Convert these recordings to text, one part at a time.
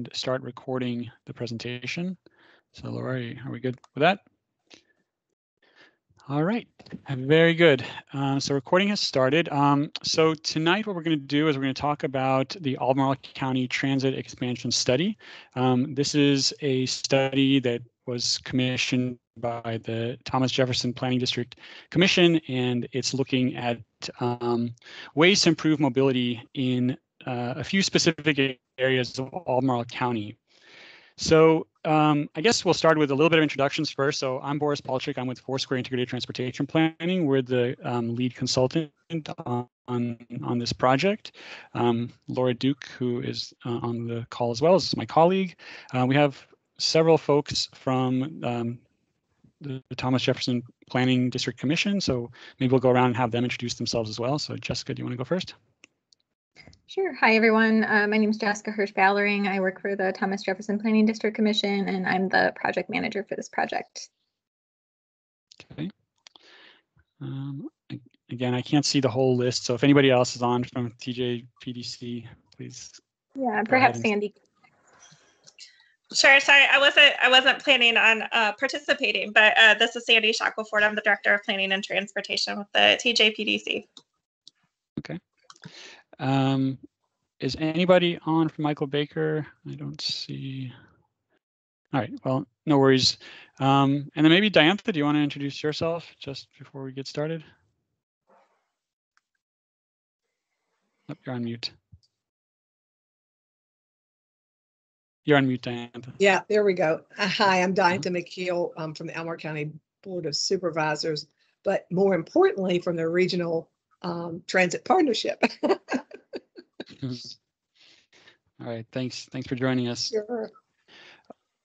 and start recording the presentation. So Laura, are we good with that? All right, very good. So recording has started. So tonight what we're going to do is we're going to talk about the Albemarle County Transit Expansion Study. This is a study that was commissioned by the Thomas Jefferson Planning District Commission, and it's looking at ways to improve mobility in a few specific areas of Albemarle County. So I guess we'll start with a little bit of introductions first. So I'm Boris Palchik. I'm with Foursquare Integrated Transportation Planning. We're the lead consultant on this project. Laura Duke, who is on the call as well, is my colleague. We have several folks from the Thomas Jefferson Planning District Commission. So maybe we'll go around and have them introduce themselves as well. So Jessica, do you want to go first? Sure. Hi, everyone. My name is Jessica Hirsch-Ballering. I work for the Thomas Jefferson Planning District Commission, and I'm the project manager for this project. Okay. Again, I can't see the whole list, so if anybody else is on from TJPDC, please. Yeah, perhaps Sandy. Sure. Sorry, I wasn't planning on participating, but this is Sandy Shackelford. I'm the Director of Planning and Transportation with the TJPDC. Okay. Is anybody on for Michael Baker? I don't see. All right, well, no worries. And then maybe Diantha, do you want to introduce yourself just before we get started? Oh, you're on mute. You're on mute, Diantha. Yeah, there we go. Hi, I'm Diantha McKeel. I'm from the Albemarle County Board of Supervisors, but more importantly, from the Regional Transit Partnership. All right, thanks for joining us. Sure.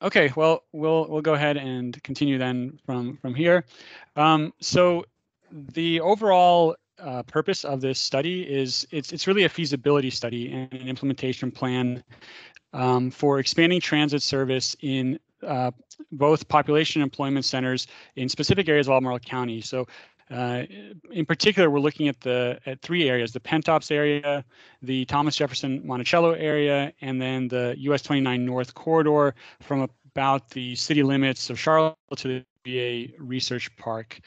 Okay, well, we'll go ahead and continue then from here. So the overall purpose of this study is it's really a feasibility study and an implementation plan for expanding transit service in both population and employment centers in specific areas of Albemarle County. So in particular, we're looking at three areas: the Pantops area, the Thomas Jefferson Monticello area, and then the US 29 North corridor from about the city limits of Charlotte to the VA Research Park.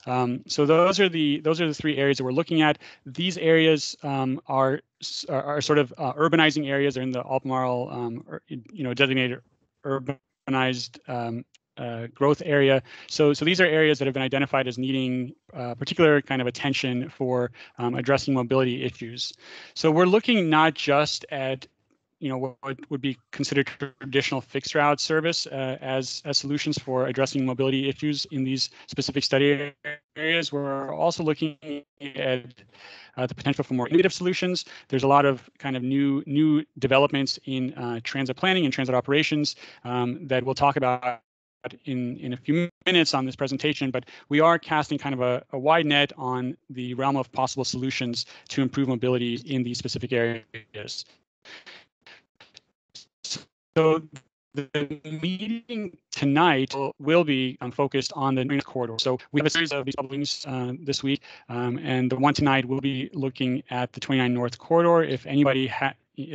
So those are the three areas that we're looking at. These areas are sort of urbanizing areas. They're in the Albemarle, designated urbanized growth area. So these are areas that have been identified as needing particular kind of attention for addressing mobility issues. So we're looking not just at what would be considered traditional fixed route service as solutions for addressing mobility issues in these specific study areas. We're also looking at the potential for more innovative solutions. There's a lot of kind of new developments in transit planning and transit operations that we'll talk about in a few minutes on this presentation, but we are casting kind of a wide net on the realm of possible solutions to improve mobility in these specific areas. So the meeting tonight will be focused on the North corridor. So we have a series of these meetings this week, and the one tonight will be looking at the 29 North corridor. If anybody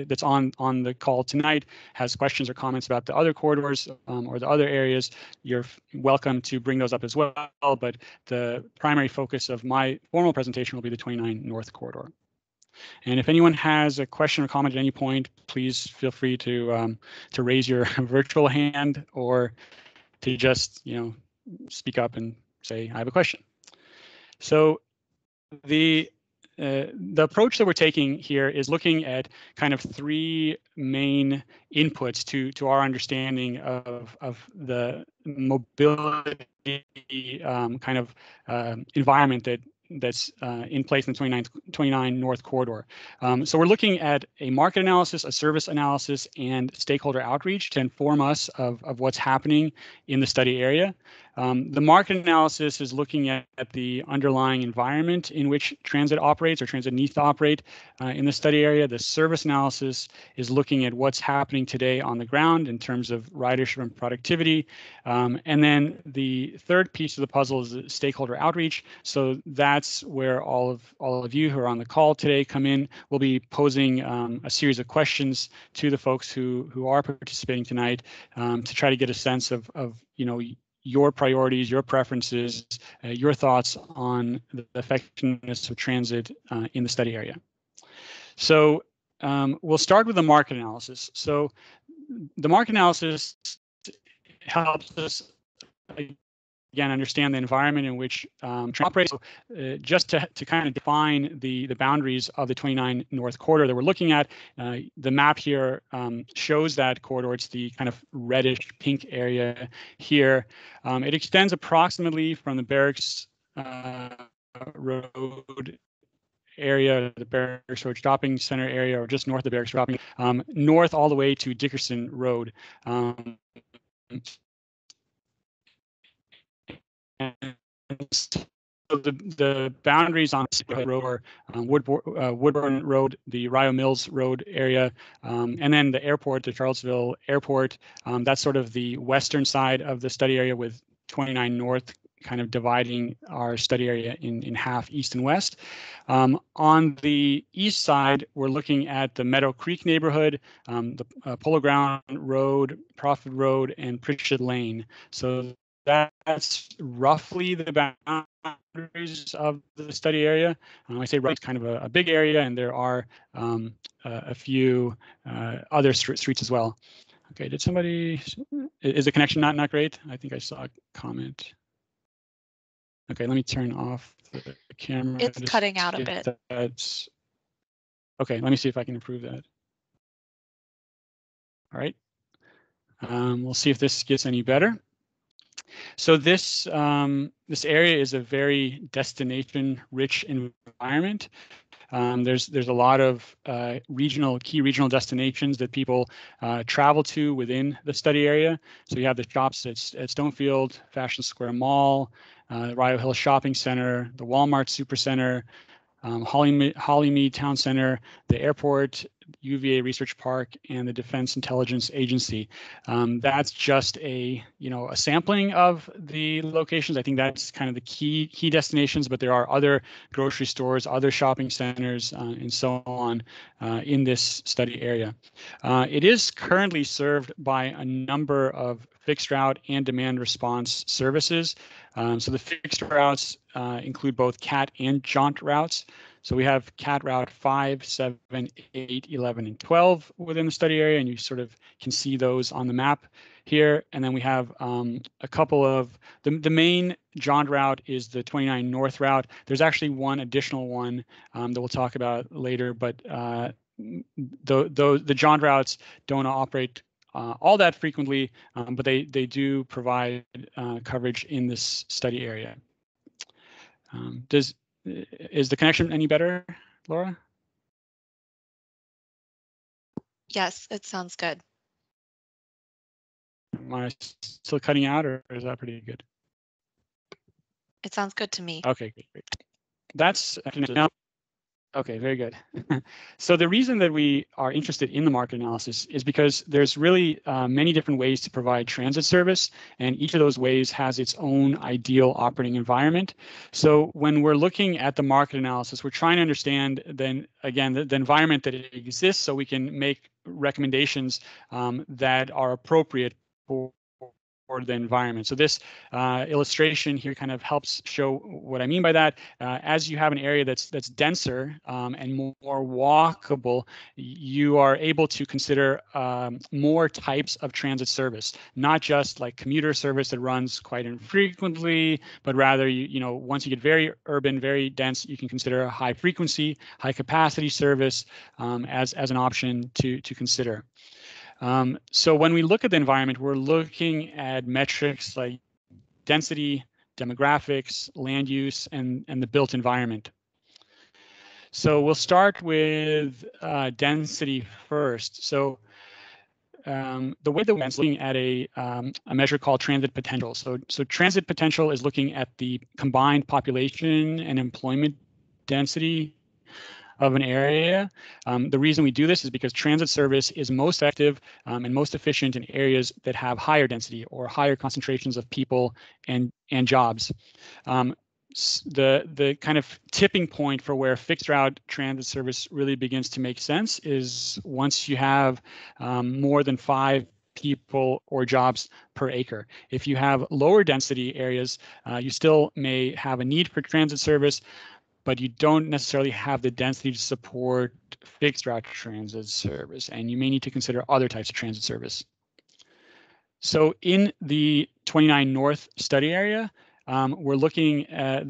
that's on the call tonight has questions or comments about the other corridors or the other areas, you're welcome to bring those up as well. But the primary focus of my formal presentation will be the 29 North corridor. And if anyone has a question or comment at any point, please feel free to raise your virtual hand or to just speak up and say I have a question. So the approach that we're taking here is looking at kind of three main inputs to our understanding of the mobility kind of environment that's in place in the 29 North corridor. So we're looking at a market analysis, a service analysis, and stakeholder outreach to inform us of what's happening in the study area. The market analysis is looking at the underlying environment in which transit operates or transit needs to operate in the study area. The service analysis is looking at what's happening today on the ground in terms of ridership and productivity. And then the third piece of the puzzle is the stakeholder outreach. So that's where all of you who are on the call today come in. We'll be posing a series of questions to the folks who are participating tonight to try to get a sense of your priorities, your preferences, your thoughts on the effectiveness of transit in the study area. So we'll start with the market analysis. So the market analysis helps us again understand the environment in which operates. So, just to kind of define the boundaries of the 29 North corridor that we're looking at, the map here shows that corridor. It's the kind of reddish pink area here. It extends approximately from the Barracks Road area, the Barracks Road Shopping Center area, or just north of the Barracks Shopping, north all the way to Dickerson Road. And so the boundaries on road are Woodburn Road, the Rio Mills Road area, and then the airport, the Charlottesville Airport. That's sort of the western side of the study area, with 29 North kind of dividing our study area in half, east and west. On the east side, we're looking at the Meadow Creek neighborhood, the Polo Ground Road, Prophet Road, and Pritchett Lane. So that's roughly the boundaries of the study area. I say right, it's kind of a big area, and there are a few other streets as well. Okay, did somebody, is the connection not great? I think I saw a comment. Okay, let me turn off the camera. It's cutting out a bit. That's okay. Let me see if I can improve that. All right. We'll see if this gets any better. So this area is a very destination-rich environment. There's a lot of key regional destinations that people travel to within the study area. So you have the shops at Stonefield, Fashion Square Mall, Rio Hill Shopping Center, the Walmart Supercenter, Hollymead Town Center, the airport, UVA Research Park, and the Defense Intelligence Agency. That's just a sampling of the locations. I think that's kind of the key destinations, but there are other grocery stores, other shopping centers, and so on in this study area. It is currently served by a number of fixed route and demand response services. So the fixed routes include both CAT and jaunt routes. So we have CAT route 5, 7, 8, 11, and 12 within the study area, and you sort of can see those on the map here. And then we have a couple of, the main jaunt route is the 29 North route. There's actually one additional one that we'll talk about later, but the jaunt routes don't operate all that frequently, but they do provide coverage in this study area. Is the connection any better, Laura? Yes, it sounds good. Am I still cutting out, or is that pretty good? It sounds good to me. Okay, great. That's okay, very good. So the reason that we are interested in the market analysis is because there's really many different ways to provide transit service, and each of those ways has its own ideal operating environment. So when we're looking at the market analysis, we're trying to understand then again the environment that exists, so we can make recommendations that are appropriate for the environment. So this illustration here kind of helps show what I mean by that. As you have an area that's denser and more walkable, you are able to consider more types of transit service, not just like commuter service that runs quite infrequently, but rather once you get very urban, very dense, you can consider a high frequency, high capacity service as an option to consider. So when we look at the environment, we're looking at metrics like density, demographics, land use, and the built environment. So we'll start with density first. So the way that we're looking at a measure called transit potential. So transit potential is looking at the combined population and employment density of an area. The reason we do this is because transit service is most effective and most efficient in areas that have higher density or higher concentrations of people and jobs. The kind of tipping point for where fixed route transit service really begins to make sense is once you have more than 5 people or jobs per acre. If you have lower density areas, you still may have a need for transit service, but you don't necessarily have the density to support fixed route transit service, and you may need to consider other types of transit service. So in the 29 North study area, we're looking at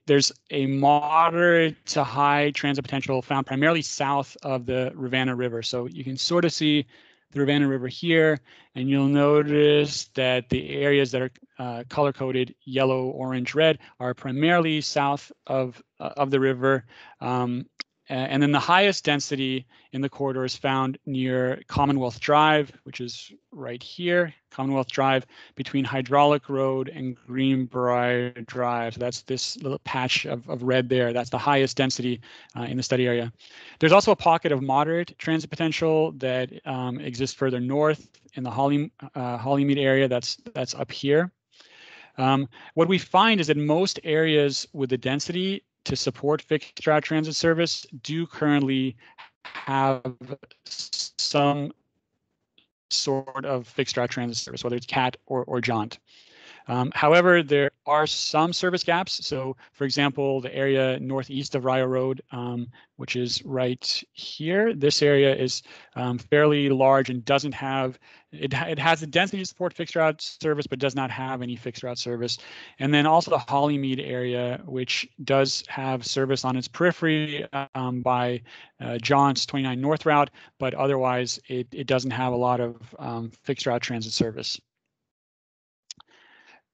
there's a moderate to high transit potential found primarily south of the Rivanna River. So you can sort of see the Rivanna River here, and you'll notice that the areas that are color-coded yellow, orange, red are primarily south of the river. And then the highest density in the corridor is found near Commonwealth Drive, which is right here, Commonwealth Drive, between Hydraulic Road and Greenbrier Drive. So that's this little patch of red there. That's the highest density in the study area. There's also a pocket of moderate transit potential that exists further north in the Hollymead area. That's up here. What we find is that most areas with the density to support fixed route transit service do currently have some sort of fixed route transit service, whether it's CAT or jaunt. However, there are some service gaps. So, for example, the area northeast of Rio Road, which is right here, this area is fairly large and doesn't have, it has the density to support fixed route service, but does not have any fixed route service. And then also the Hollymead area, which does have service on its periphery by John's 29 North route, but otherwise it doesn't have a lot of fixed route transit service.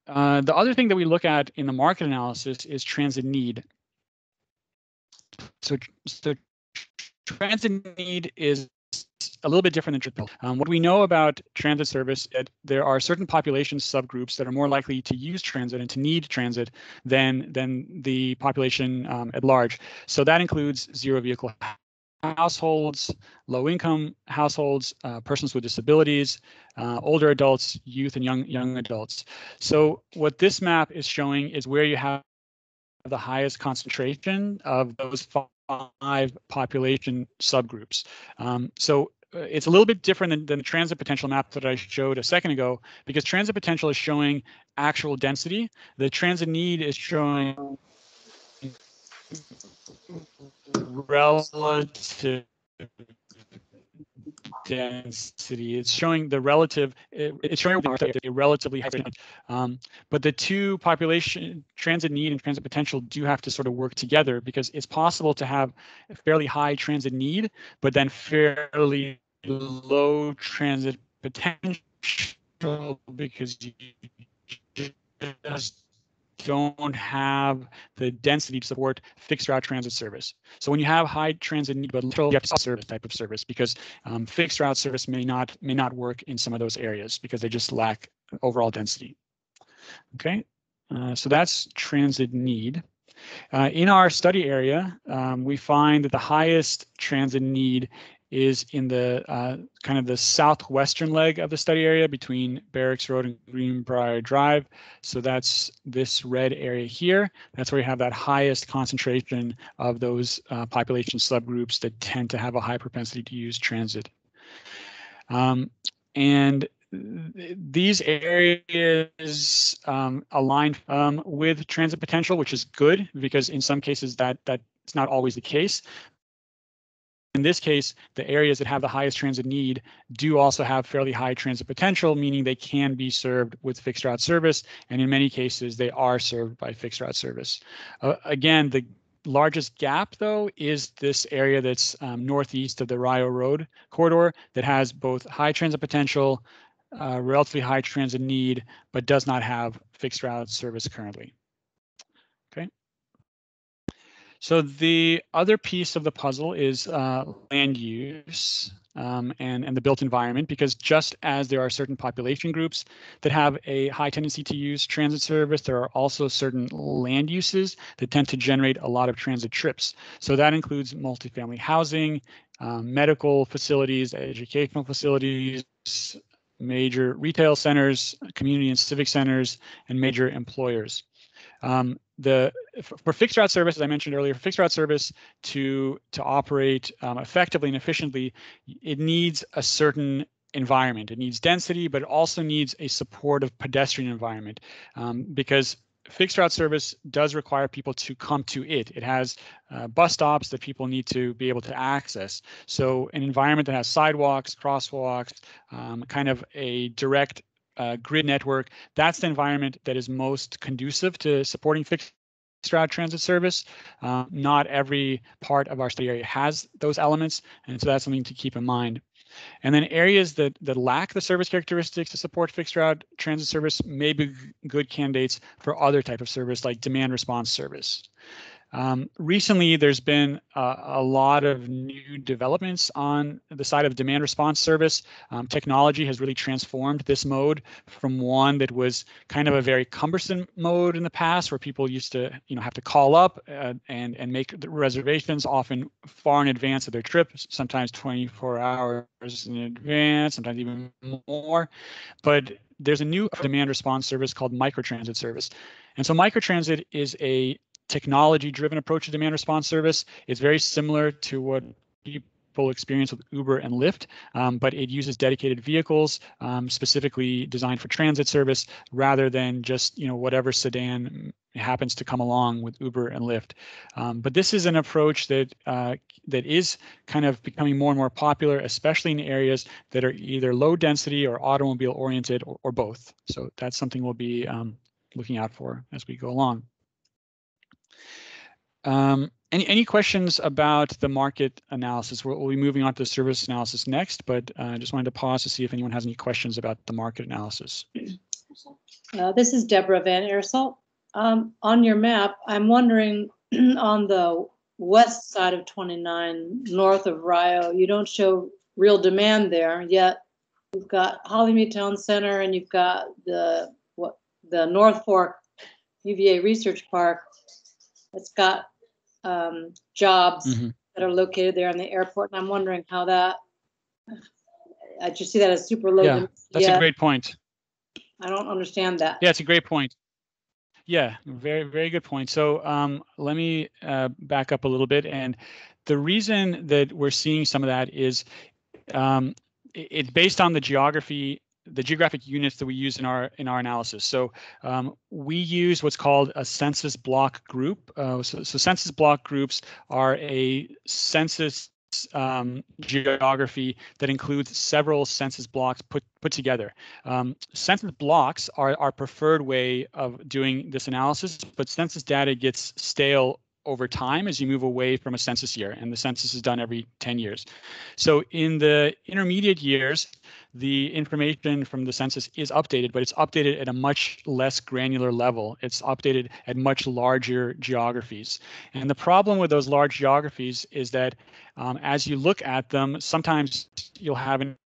The other thing that we look at in the market analysis is transit need. So transit need is a little bit different than transit bill. What we know about transit service, that there are certain population subgroups that are more likely to use transit and to need transit than the population at large. So that includes zero vehicle households, low-income households, persons with disabilities, older adults, youth, and young adults. So what this map is showing is where you have the highest concentration of those 5 population subgroups. So it's a little bit different than the transit potential map that I showed a second ago, because transit potential is showing actual density. The transit need is showing relative density. It's showing the relative. It's showing a relatively high. But the two population, transit need and transit potential, do have to sort of work together, because it's possible to have a fairly high transit need, but then fairly low transit potential, because you just don't have the density to support fixed route transit service. So when you have high transit need but little, you have to service type of service, because fixed route service may not work in some of those areas because they just lack overall density. Okay, so that's transit need. In our study area, we find that the highest transit need is in the kind of the southwestern leg of the study area between Barracks Road and Greenbrier Drive. So that's this red area here. That's where you have that highest concentration of those population subgroups that tend to have a high propensity to use transit. And these areas align with transit potential, which is good, because in some cases that's not always the case. In this case, the areas that have the highest transit need do also have fairly high transit potential, meaning they can be served with fixed route service, and in many cases they are served by fixed route service. Again, the largest gap, though, is this area that's northeast of the Rio Road corridor that has both high transit potential, relatively high transit need, but does not have fixed route service currently. Okay. So the other piece of the puzzle is land use and the built environment, because just as there are certain population groups that have a high tendency to use transit service, there are also certain land uses that tend to generate a lot of transit trips. So that includes multifamily housing, medical facilities, educational facilities, major retail centers, community and civic centers, and major employers. For fixed route service, as I mentioned earlier, for fixed route service to operate effectively and efficiently, it needs a certain environment. It needs density, but it also needs a supportive pedestrian environment, because fixed route service does require people to come to it. It has bus stops that people need to be able to access. So an environment that has sidewalks, crosswalks, kind of a direct grid network, that's the environment that is most conducive to supporting fixed route transit service. Not every part of our study area has those elements, and so that's something to keep in mind. And then areas that lack the service characteristics to support fixed route transit service may be good candidates for other type of service like demand response service. Recently, there's been a lot of new developments on the side of demand response service. Technology has really transformed this mode from one that was kind of a very cumbersome mode in the past, where people used to, have to call up and make the reservations often far in advance of their trip, sometimes 24 hours in advance, sometimes even more. But there's a new demand response service called microtransit service. And so microtransit is a technology-driven approach to demand response service. It's very similar to what people experience with Uber and Lyft, but it uses dedicated vehicles specifically designed for transit service rather than just whatever sedan happens to come along with Uber and Lyft. But this is an approach that is kind of becoming more and more popular, especially in areas that are either low density or automobile oriented or both. So that's something we'll be looking out for as we go along. Any questions about the market analysis? We'll be moving on to the service analysis next, but I just wanted to pause to see if anyone has any questions about the market analysis. This is Deborah Van Eersel. On your map, I'm wondering on the west side of 29, north of Rio, you don't show real demand there, yet you've got Hollymead Town Center and you've got the North Fork UVA Research Park. It's got jobs that are located there in the airport, and I'm wondering how that. I just see that as super low. Yeah, that's a great point. I don't understand that. Yeah, it's a great point. Yeah, very, very good point. So let me back up a little bit. And the reason that we're seeing some of that is it's based on the geographic units that we use in our analysis. So we use what's called a census block group. So census block groups are a census geography that includes several census blocks put together. Census blocks are our preferred way of doing this analysis, but census data gets stale over time as you move away from a census year, and the census is done every 10 years. So in the intermediate years, the information from the census is updated, but it's updated at a much less granular level. It's updated at much larger geographies. And the problem with those large geographies is that as you look at them, sometimes you'll have an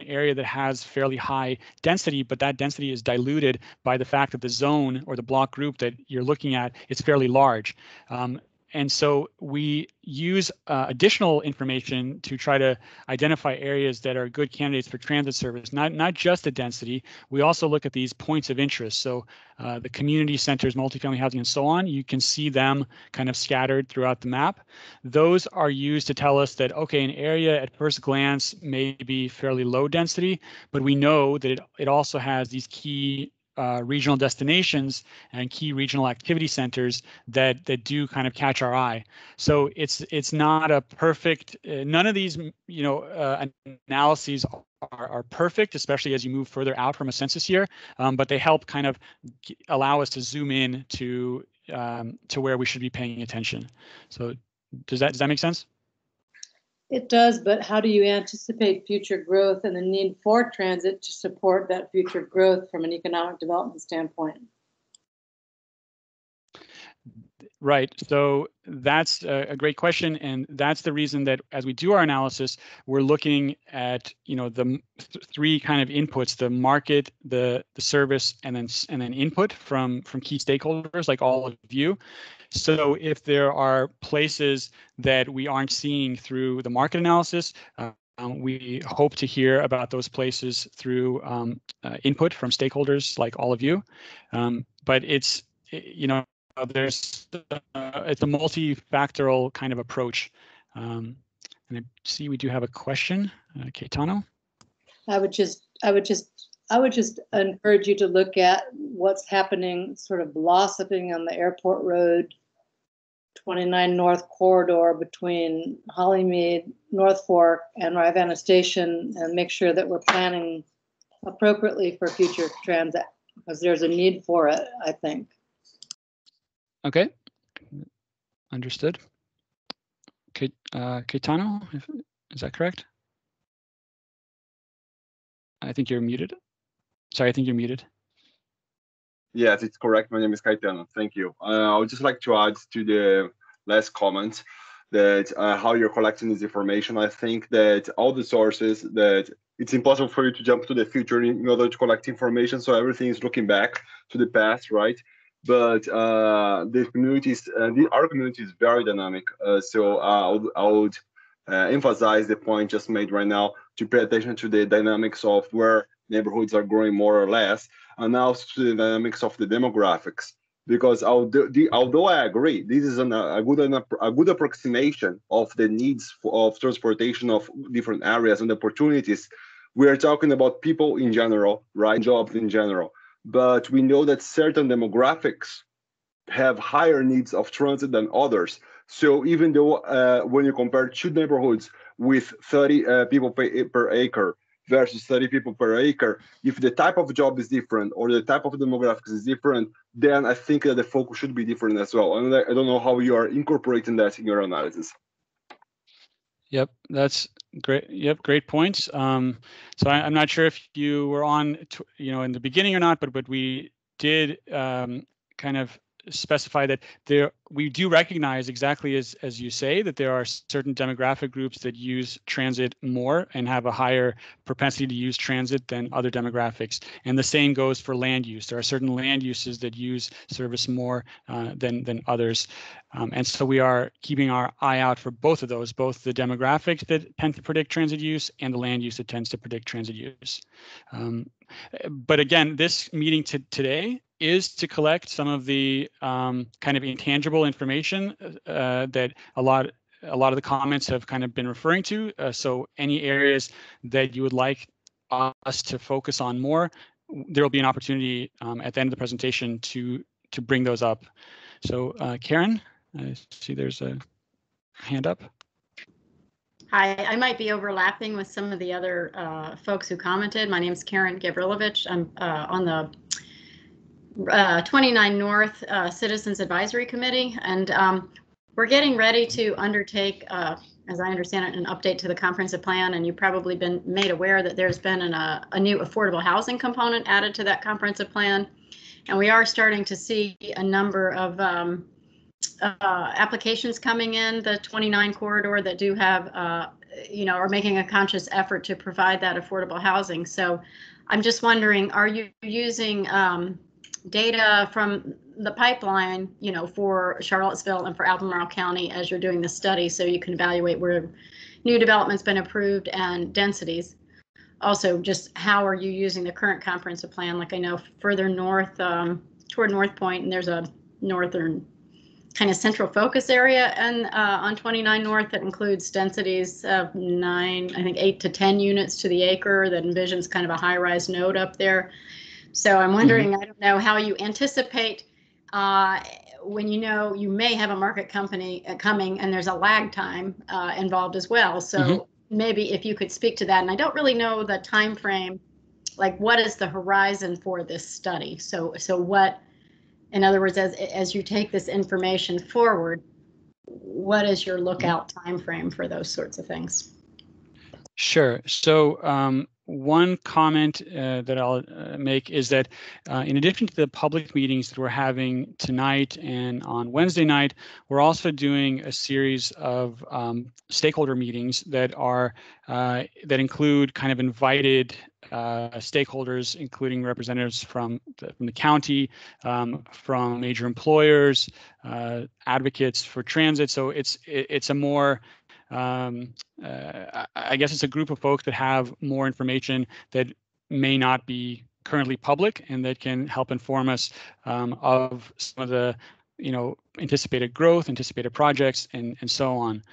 area that has fairly high density, but that density is diluted by the fact that the zone or the block group that you're looking at is fairly large. And so we use additional information to try to identify areas that are good candidates for transit service, not just the density. We also look at these points of interest. So the community centers, multifamily housing, and so on, you can see them kind of scattered throughout the map. Those are used to tell us that, okay, an area at first glance may be fairly low density, but we know that it also has these key regional destinations and key regional activity centers that do kind of catch our eye. So it's not a perfect. None of these analyses are perfect, especially as you move further out from a census year. But they help kind of allow us to zoom in to where we should be paying attention. So does that make sense? It does, but how do you anticipate future growth and the need for transit to support that future growth from an economic development standpoint? Right. So that's a great question, and that's the reason that as we do our analysis, we're looking at the three kind of inputs: the market, the service, and then input from key stakeholders like all of you. So if there are places that we aren't seeing through the market analysis, we hope to hear about those places through input from stakeholders like all of you. But it's it's a multifactorial kind of approach. And I see we do have a question, Caetano. I would just encourage you to look at what's happening, sort of blossoming on the airport road 29 North corridor between Hollymead, North Fork, and Rivanna Station, and make sure that we're planning appropriately for future transit, because there's a need for it, I think. Okay, understood. Okay, Caetano, is that correct? I think you're muted. Sorry, I think you're muted. Yes, it's correct. My name is Caetano. Thank you. I would just like to add to the last comment that how you're collecting this information. I think that all the sources that it's impossible for you to jump to the future in order to collect information. So everything is looking back to the past, right? But the communities, our community is very dynamic. So I would emphasize the point just made right now to pay attention to the dynamics of where neighborhoods are growing more or less, and also to the dynamics of the demographics. Because although I agree, this is a good approximation of the needs of transportation of different areas and opportunities. We are talking about people in general, right? Jobs in general. But we know that certain demographics have higher needs of transit than others. So even though when you compare two neighborhoods with 30 people per acre versus 30 people per acre, if the type of job is different or the type of demographics is different, then I think that the focus should be different as well. And I don't know how you are incorporating that in your analysis. Yep, that's great. Yep, great points. So I'm not sure if you were on, in the beginning or not, but we did kind of specify that we do recognize exactly as you say that there are certain demographic groups that use transit more and have a higher propensity to use transit than other demographics. And the same goes for land use. There are certain land uses that use service more than others. And so we are keeping our eye out for both of those, both the demographics that tend to predict transit use and the land use that tends to predict transit use. But again, this meeting today is to collect some of the kind of intangible information that a lot of the comments have kind of been referring to. So any areas that you would like us to focus on more, there will be an opportunity at the end of the presentation to bring those up. So Karen, I see there's a hand up. Hi, I might be overlapping with some of the other folks who commented. My name is Karen Gabrilovich. I'm on the 29 North Citizens Advisory Committee, and we're getting ready to undertake, as I understand it, an update to the comprehensive plan, and you've probably been made aware that there's been a new affordable housing component added to that comprehensive plan, and we are starting to see a number of applications coming in the 29 corridor that do have, are making a conscious effort to provide that affordable housing. So I'm just wondering, are you using data from the pipeline, for Charlottesville and for Albemarle County as you're doing the study, so you can evaluate where new development's been approved and densities? Also, just how are you using the current comprehensive plan? Like I know further north toward North Point, and there's a northern kind of central focus area and on 29 North that includes densities of 8 to 10 units to the acre that envisions kind of a high-rise node up there. So I'm wondering, I don't know how you anticipate when you may have a market company coming and there's a lag time involved as well. So maybe if you could speak to that. And I don't really know the time frame, like what is the horizon for this study? So what, in other words, as you take this information forward, what is your lookout time frame for those sorts of things? Sure. So one comment that I'll make is that in addition to the public meetings that we're having tonight and on Wednesday night, we're also doing a series of stakeholder meetings that are that include kind of invited stakeholders, including representatives from the county, from major employers, advocates for transit. So it's a more I guess it's a group of folks that have more information that may not be currently public and that can help inform us of some of the anticipated growth, anticipated projects, and so on.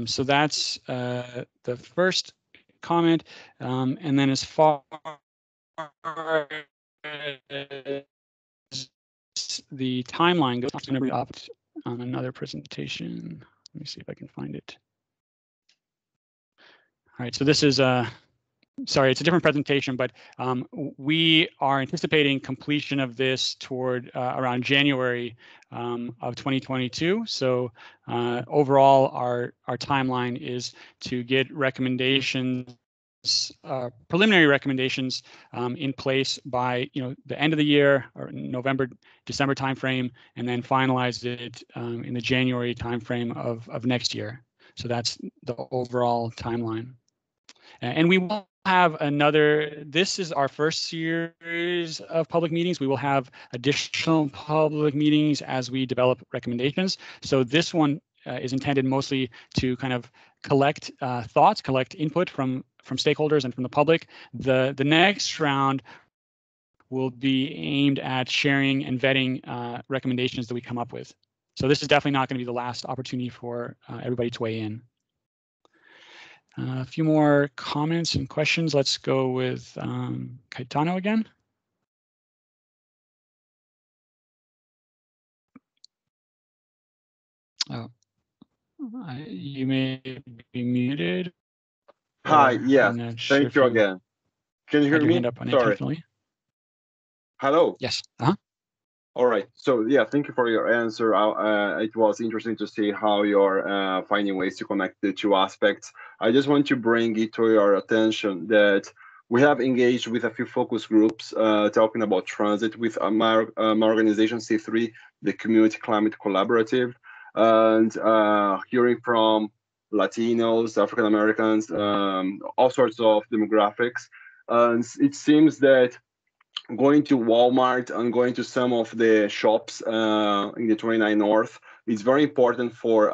So that's the first comment. And then as far as the timeline goes, I'm going to be up on another presentation. Let me see if I can find it. All right, so this is sorry, it's a different presentation, but we are anticipating completion of this toward around January of 2022. So overall, our timeline is to get recommendations, preliminary recommendations in place by the end of the year or November, December timeframe, and then finalize it in the January timeframe of next year. So that's the overall timeline. And we will have another, this is our first series of public meetings. We will have additional public meetings as we develop recommendations. So this one is intended mostly to kind of collect thoughts, collect input from stakeholders and from the public. The next round will be aimed at sharing and vetting recommendations that we come up with. So this is definitely not going to be the last opportunity for everybody to weigh in. A few more comments and questions. Let's go with Caetano again. Oh, you may be muted. Hi, yes, thank you again. Can you hear me? Hand up unintentionally. Hello. Yes. All right. So yeah, thank you for your answer. It was interesting to see how you're finding ways to connect the two aspects. I just want to bring it to your attention that we have engaged with a few focus groups talking about transit with my organization C3, the Community Climate Collaborative, and hearing from Latinos, African Americans, all sorts of demographics. And it seems that going to Walmart and going to some of the shops in the 29 North is very important for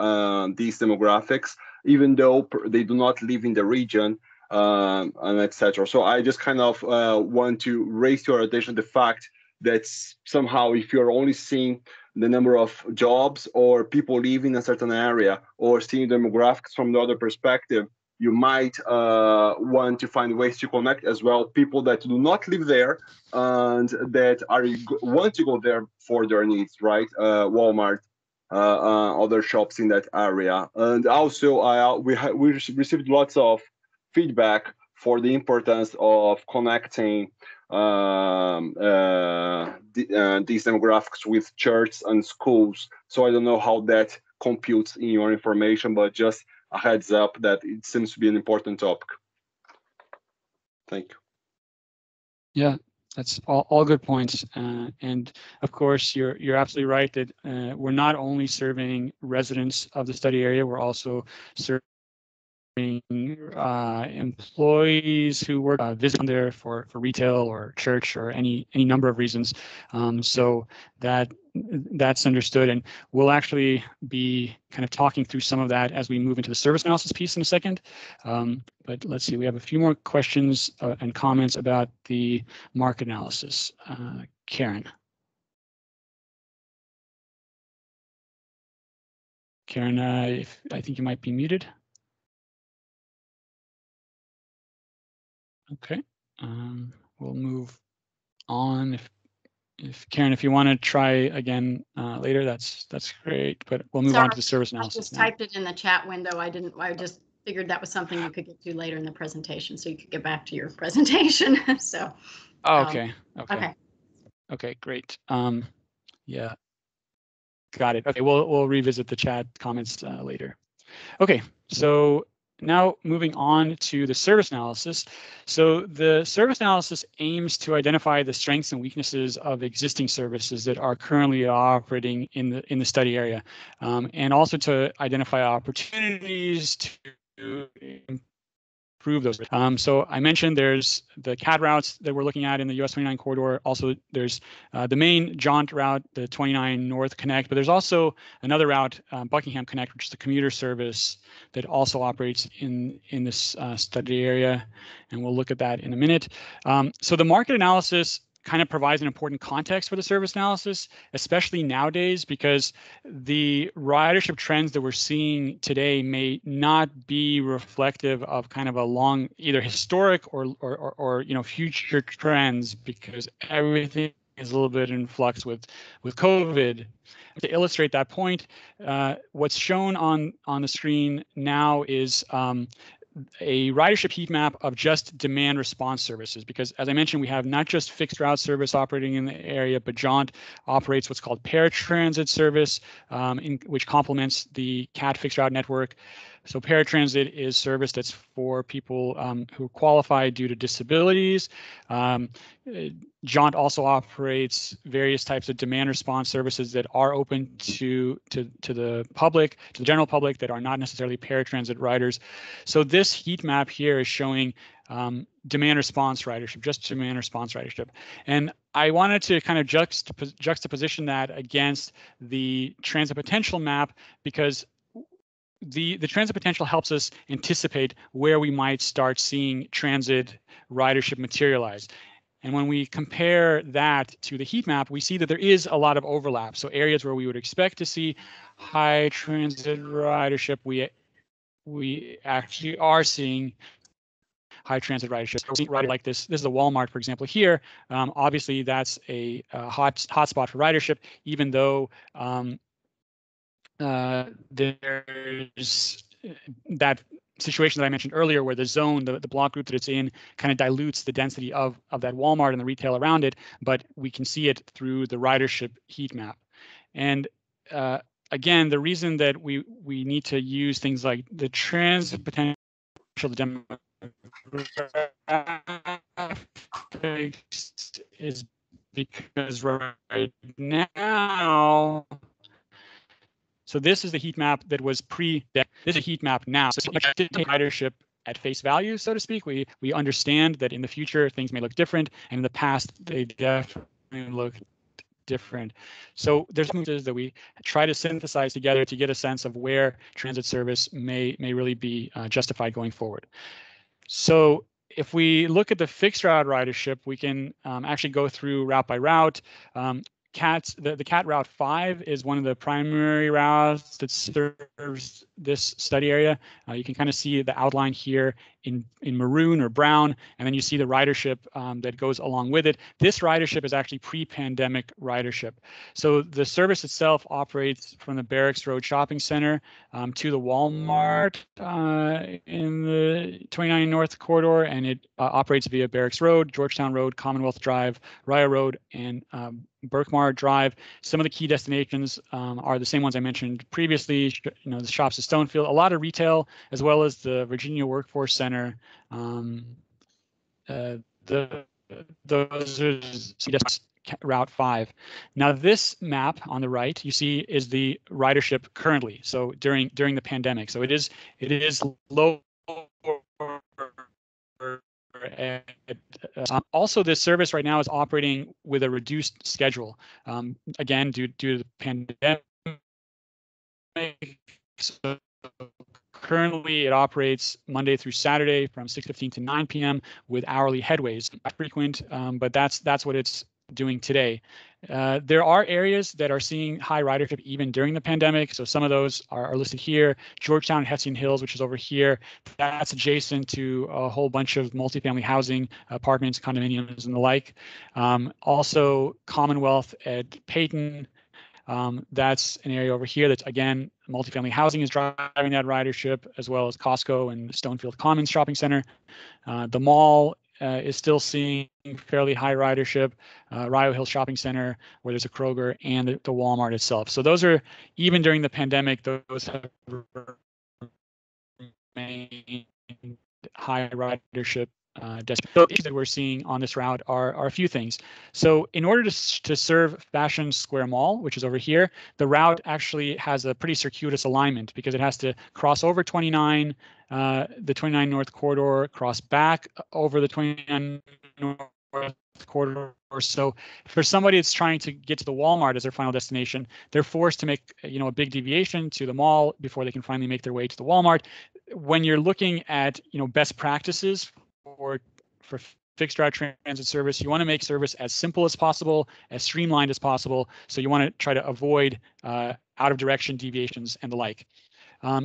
these demographics, even though they do not live in the region and etc. So I just kind of want to raise your attention to the fact that somehow if you're only seeing the number of jobs or people living in a certain area or seeing demographics from the other perspective, you might want to find ways to connect as well people that do not live there and that want to go there for their needs, right? Walmart, other shops in that area. And also we received lots of feedback for the importance of connecting these demographics with churches and schools. So I don't know how that computes in your information, but just a heads up that it seems to be an important topic. Thank you. Yeah, that's all good points. And of course, you're absolutely right that we're not only serving residents of the study area, we're also serving employees who work visit there for retail or church or any number of reasons. So that's understood, and we'll actually be kind of talking through some of that as we move into the service analysis piece in a second. But let's see, we have a few more questions and comments about the market analysis. Karen. Karen, I think you might be muted. Okay, we'll move on. If Karen, if you want to try again later, that's great. But we'll move on to the service analysis. I just now. typed it in the chat window. I just figured that was something you could get to later in the presentation, so you could get back to your presentation. So. Oh, okay. Okay. Okay, great. Yeah, got it. Okay, we'll revisit the chat comments later. Okay, so now moving on to the service analysis. So the service analysis aims to identify the strengths and weaknesses of existing services that are currently operating in the study area, and also to identify opportunities to improve those. So I mentioned there's the CAT routes that we're looking at in the US 29 corridor. Also, there's the main jaunt route, the 29 North Connect, but there's also another route, Buckingham Connect, which is the commuter service that also operates in this study area, and we'll look at that in a minute. So the market analysis kind of provides an important context for the service analysis, especially nowadays, because the ridership trends that we're seeing today may not be reflective of kind of a long, either historic or future trends, because everything is a little bit in flux with COVID. To illustrate that point, what's shown on the screen now is a ridership heat map of just demand response services, because as I mentioned, we have not just fixed route service operating in the area, but Jaunt operates what's called paratransit service, which complements the CAT fixed route network. So paratransit is service that's for people who qualify due to disabilities. Jaunt also operates various types of demand response services that are open to the public, to the general public, that are not necessarily paratransit riders. So this heat map here is showing demand response ridership, just demand response ridership. And I wanted to kind of juxtaposition that against the transit potential map, because the transit potential helps us anticipate where we might start seeing transit ridership materialize. And when we compare that to the heat map, we see that there is a lot of overlap. So areas where we would expect to see high transit ridership, we actually are seeing high transit ridership. Right, like this is a Walmart, for example, here. Obviously, that's a hotspot for ridership, even though there's that situation that I mentioned earlier, where the zone, the block group that it's in, kind of dilutes the density of that Walmart and the retail around it, but we can see it through the ridership heat map. And again, the reason that we need to use things like the transit potential, the demographics, is because right now, so this is the heat map that was this is a heat map now. So we did take ridership at face value, so to speak. We understand that in the future things may look different, and in the past they definitely look different. So there's moves that we try to synthesize together to get a sense of where transit service may really be justified going forward. So if we look at the fixed route ridership, we can actually go through route by route. The CAT Route 5 is one of the primary routes that serves this study area. You can kind of see the outline here in maroon or brown, and then you see the ridership that goes along with it. This ridership is actually pre-pandemic ridership. So the service itself operates from the Barracks Road Shopping Center to the Walmart in the 29 North corridor, and it operates via Barracks Road, Georgetown Road, Commonwealth Drive, Ryo Road, and Berkmar Drive. Some of the key destinations are the same ones I mentioned previously. The shops at Stonefield, a lot of retail, as well as the Virginia Workforce Center. Those are Route 5. Now this map on the right you see is the ridership currently. So during the pandemic. So it is low. Also, this service right now is operating with a reduced schedule, again, due to the pandemic. So currently, it operates Monday through Saturday from 6:15 to 9 p.m. with hourly headways. Not frequent, but that's what it's doing today. There are areas that are seeing high ridership even during the pandemic. So some of those are listed here. Georgetown and Hessian Hills, which is over here, that's adjacent to a whole bunch of multifamily housing, apartments, condominiums, and the like. Also, Commonwealth at Peyton. That's an area over here that's, again, multifamily housing is driving that ridership, as well as Costco and Stonefield Commons Shopping Center. The mall is still seeing fairly high ridership, Ryo Hill Shopping Center, where there's a Kroger, and the Walmart itself. So those are, even during the pandemic, those have remain high ridership destinations. So the issues that we're seeing on this route are a few things. So in order to serve Fashion Square Mall, which is over here, the route actually has a pretty circuitous alignment because it has to cross over 29, the 29 North Corridor, cross back over the 29 North Corridor. So for somebody that's trying to get to the Walmart as their final destination, they're forced to make a big deviation to the mall before they can finally make their way to the Walmart. When you're looking at best practices for fixed route transit service, you want to make service as simple as possible, as streamlined as possible. So you want to try to avoid out of direction deviations and the like.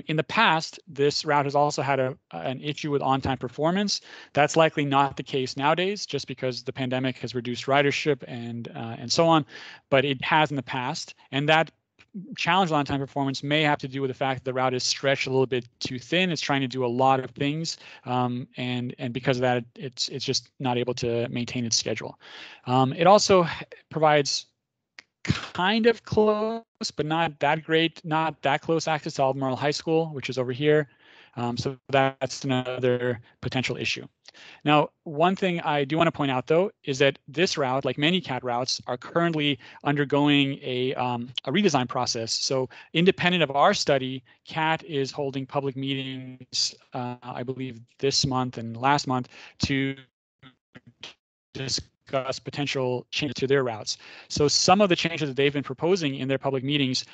In the past, this route has also had an issue with on-time performance. That's likely not the case nowadays, just because the pandemic has reduced ridership and so on. But it has in the past, and that challenge on-time performance may have to do with the fact that the route is stretched a little bit too thin. It's trying to do a lot of things, and because of that, it's just not able to maintain its schedule. It also provides kind of close, but not that great, not that close access to Albemarle High School, which is over here. So that's another potential issue. Now, one thing I do want to point out, though, is that this route, like many CAT routes, are currently undergoing a redesign process. So independent of our study, CAT is holding public meetings, I believe this month and last month, to discuss potential changes to their routes. So some of the changes that they've been proposing in their public meetings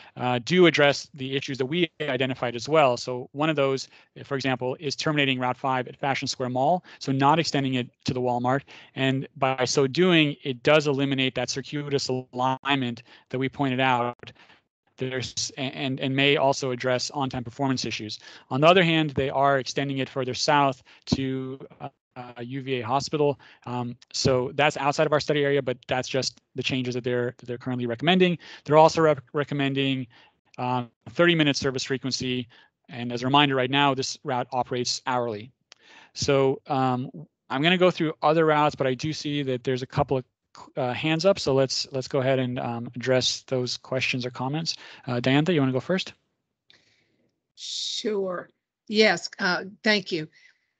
do address the issues that we identified as well. So one of those, for example, is terminating Route 5 at Fashion Square Mall, so not extending it to the Walmart. And by so doing, it does eliminate that circuitous alignment that we pointed out. And may also address on-time performance issues. On the other hand, they are extending it further south to UVA Hospital. So that's outside of our study area, but that's just the changes that they're currently recommending. They're also recommending 30-minute service frequency. And as a reminder, right now, this route operates hourly. So I'm going to go through other routes, but I do see that there's a couple of hands up. So let's go ahead and address those questions or comments. Diantha, you want to go first? Sure. Yes. Thank you.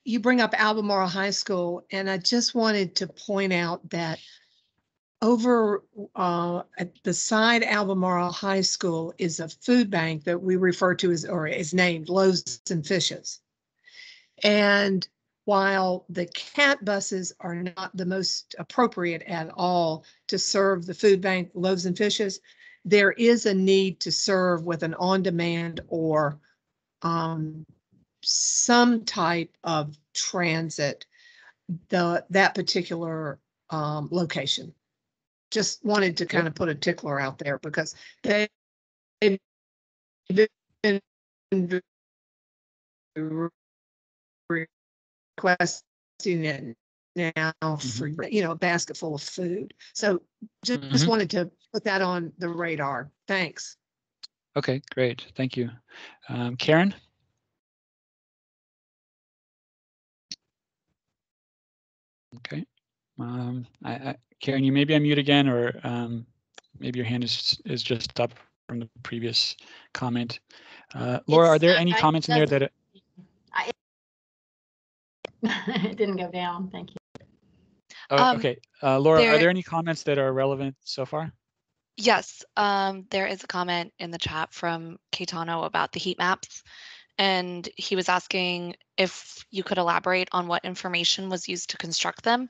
You bring up Albemarle High School, and I just wanted to point out that over at the side Albemarle High School is a food bank that we refer to as, or is named Loaves and Fishes. And while the CAT buses are not the most appropriate at all to serve the food bank Loaves and Fishes, there is a need to serve with an on-demand or some type of transit that particular location. Just wanted to kind of put a tickler out there because they've been requesting it now for a basket full of food. So just wanted to put that on the radar. Thanks. Okay, great. Thank you. Karen? Okay. Karen, you may be on mute again, or maybe your hand is just up from the previous comment. Laura, are there any comments in there that it didn't go down? Thank you. Oh, okay. Laura, are there any comments that are relevant so far? Yes, there is a comment in the chat from Caetano about the heat maps, and he was asking if you could elaborate on what information was used to construct them,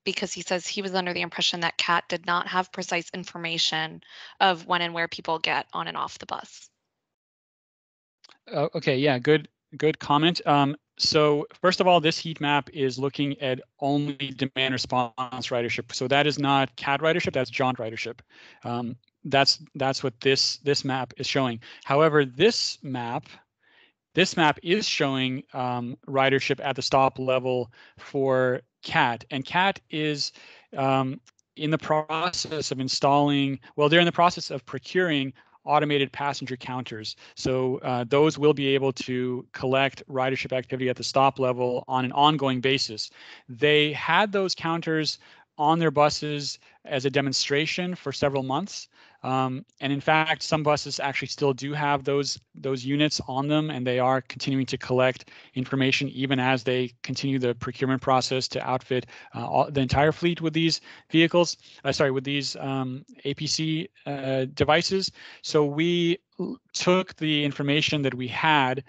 because he says he was under the impression that CAT did not have precise information of when and where people get on and off the bus. Okay, yeah, good comment. So first of all, this heat map is looking at only demand response ridership. So that is not CAT ridership, that's jaunt ridership. That's what this map is showing. However, this map is showing ridership at the stop level for CAT, and CAT is in the process of installing. Well, they're in the process of procuring automated passenger counters. So those will be able to collect ridership activity at the stop level on an ongoing basis. They had those counters on their buses as a demonstration for several months. And in fact, some buses actually still do have those units on them, and they are continuing to collect information even as they continue the procurement process to outfit the entire fleet with these vehicles. With these APC devices. So we took the information that we had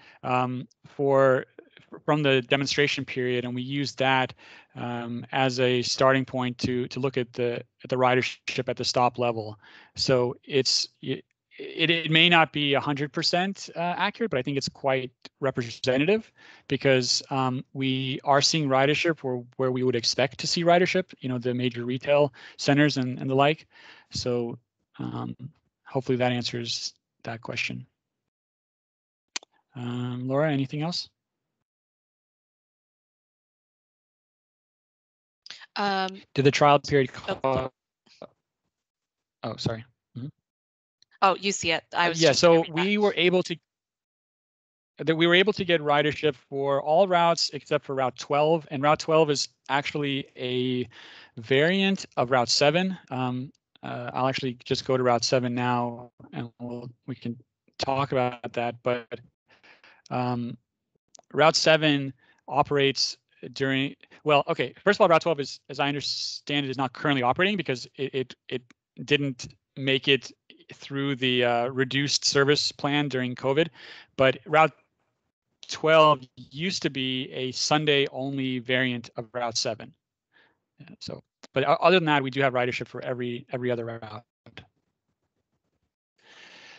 from the demonstration period, and we used that as a starting point to look at the ridership at the stop level. So it may not be 100% accurate, but I think it's quite representative because we are seeing ridership where we would expect to see ridership, the major retail centers and the like. So hopefully that answers that question. Laura, anything else? Did the trial period? Oh, sorry. Mm-hmm. Oh, you see it. I was. Yeah. So we were able to get ridership for all routes except for Route 12, and Route 12 is actually a variant of Route 7. I'll actually just go to Route 7 now, and we can talk about that. But Route 7 operates during, okay, first of all, Route 12 is, as I understand it, is not currently operating because it didn't make it through the reduced service plan during COVID. But Route 12 used to be a Sunday only variant of Route 7. So, but other than that, we do have ridership for every other route.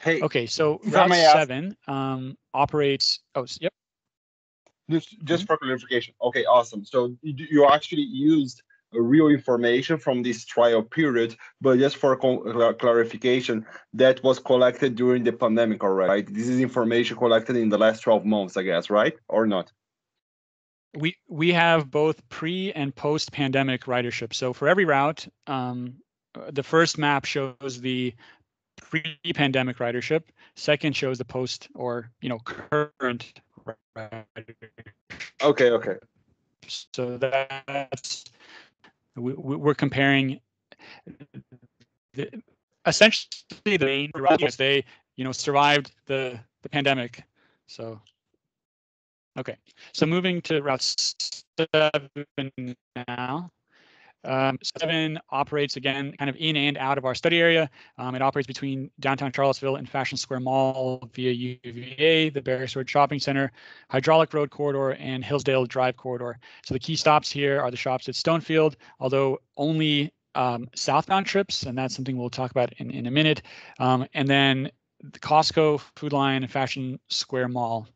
Hey, okay, so Route 7 operates. Oh, yep. Just for clarification. Okay, awesome. So you actually used real information from this trial period, but just for clarification, that was collected during the pandemic, all right? This is information collected in the last 12 months, I guess, right? Or not? We have both pre and post pandemic ridership. So for every route, the first map shows the pre-pandemic ridership. Second shows the post or current ridership. Okay. So that's we're comparing essentially the main routes. They survived the pandemic. So okay, so moving to Route 7 now. 7 operates again kind of in and out of our study area. It operates between downtown Charlottesville and Fashion Square Mall via UVA, the Barry Sword Shopping Center, Hydraulic Road Corridor, and Hillsdale Drive Corridor. So the key stops here are the shops at Stonefield, although only southbound trips, and that's something we'll talk about in a minute. And then the Costco, Food Lion, and Fashion Square Mall.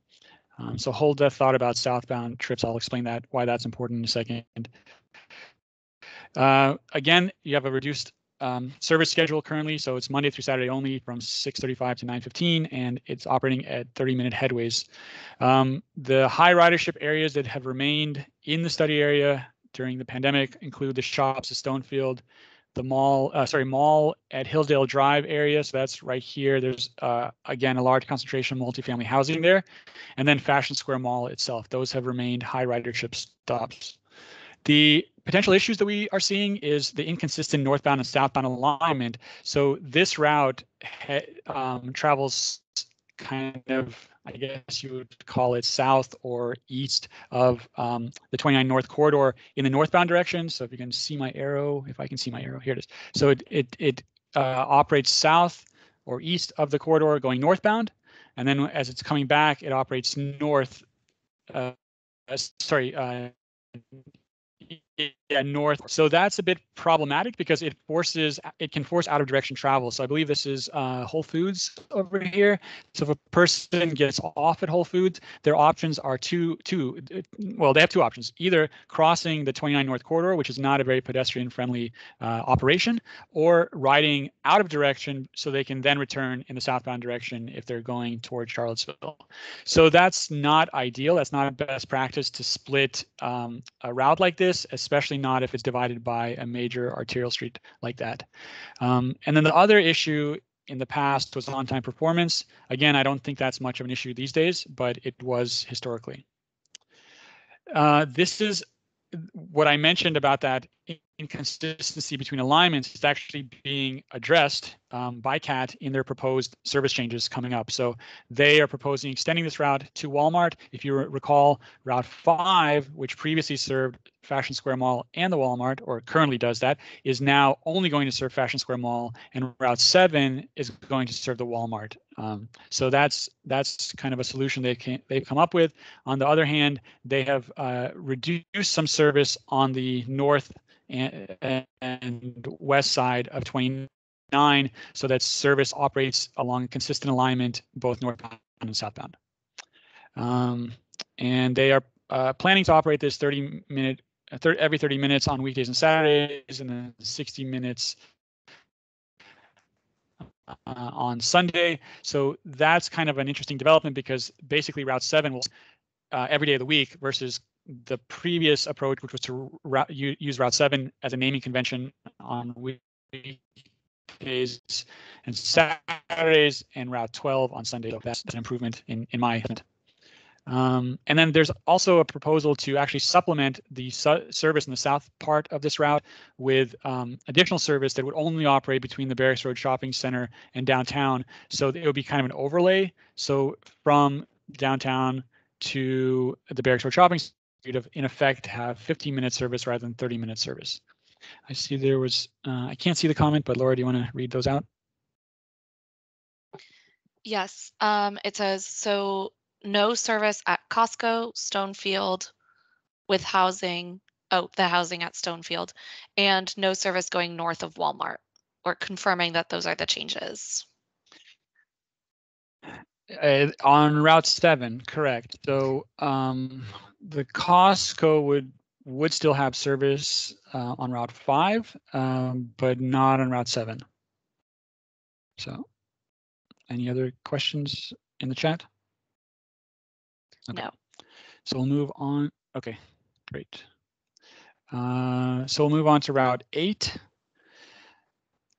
So hold that thought about southbound trips. I'll explain why that's important in a second. Again, you have a reduced service schedule currently, so it's Monday through Saturday only from 6:35 to 9:15, and it's operating at 30-minute headways. The high ridership areas that have remained in the study area during the pandemic include the shops at Stonefield, the mall at Hillsdale Drive area, so that's right here. There's again a large concentration of multifamily housing there, and then Fashion Square Mall itself. Those have remained high ridership stops. The potential issues that we are seeing is the inconsistent northbound and southbound alignment. So this route travels kind of, I guess you would call it south or east of the 29 North corridor in the northbound direction. So if you can see my arrow, if I can see my arrow, here it is. So it operates south or east of the corridor going northbound. And then as it's coming back, it operates north, north. So that's a bit problematic because it can force out of direction travel. So I believe this is Whole Foods over here. So if a person gets off at Whole Foods, their options are they have two options: either crossing the 29 North corridor, which is not a very pedestrian friendly operation, or riding out of direction so they can then return in the southbound direction if they're going towards Charlottesville. So that's not ideal. That's not a best practice to split a route like this, especially not if it's divided by a major arterial street like that. And then the other issue in the past was on-time performance. Again, I don't think that's much of an issue these days, but it was historically. This is what I mentioned about that inconsistency between alignments is actually being addressed by CAT in their proposed service changes coming up. So they are proposing extending this route to Walmart. If you recall, Route 5, which previously served Fashion Square Mall and the Walmart, or currently does that, is now only going to serve Fashion Square Mall, and Route 7 is going to serve the Walmart. So that's kind of a solution they've come up with. On the other hand, they have reduced some service on the north and west side of 29, so that service operates along a consistent alignment, both northbound and southbound. And they are planning to operate this every 30 minutes on weekdays and Saturdays, and then 60 minutes on Sunday. So that's kind of an interesting development, because basically Route 7 will every day of the week, versus the previous approach, which was to use Route 7 as a naming convention on weekdays and Saturdays, and Route 12 on Sunday. So that's an improvement in my opinion. And then there's also a proposal to actually supplement the service in the south part of this route with additional service that would only operate between the Barracks Road Shopping Center and downtown. So it would be kind of an overlay. So from downtown to the Barracks Road Shopping Center, you'd have, in effect, have 15-minute service rather than 30-minute service. I see there was, I can't see the comment, but Laura, do you want to read those out? Yes, it says, so no service at Costco, Stonefield with housing, the housing at Stonefield, and no service going north of Walmart, or confirming that those are the changes. On Route 7, correct. So the Costco would still have service on Route 5, but not on Route 7. So any other questions in the chat? Okay. No. So we'll move on. Okay, great. So we'll move on to Route 8.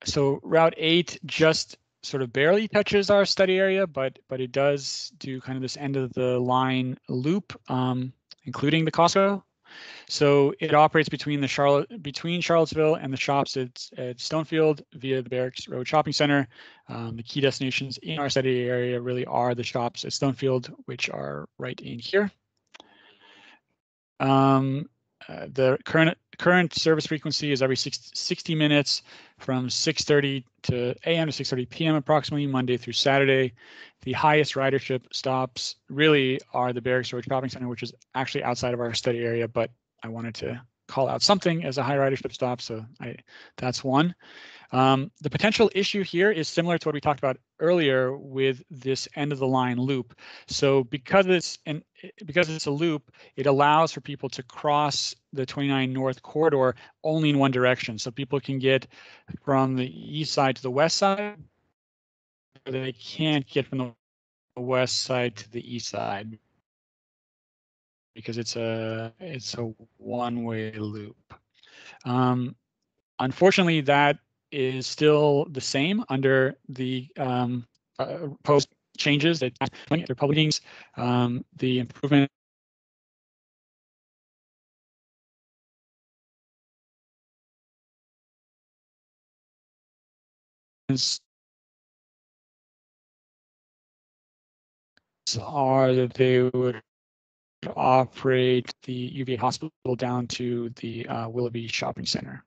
So Route 8 just sort of barely touches our study area, but it does do kind of this end of the line loop, including the Costco. So it operates between Charlottesville and the shops at Stonefield via the Barracks Road Shopping Center. The key destinations in our study area really are the shops at Stonefield, which are right in here. The current service frequency is every 60 minutes from 6:30 a.m. to 6:30 p.m. approximately, Monday through Saturday. The highest ridership stops really are the Barracks Road Shopping Center, which is actually outside of our study area, but I wanted to call out something as a high ridership stop, so that's one. The potential issue here is similar to what we talked about earlier with this end of the line loop. So because it's a loop, it allows for people to cross the 29 North corridor only in one direction. So people can get from the east side to the west side, but they can't get from the west side to the east side because it's a one-way loop. Unfortunately, that is still the same under the proposed changes that their public meetings. The improvement are that they would operate the UVA hospital down to the Willoughby Shopping Center.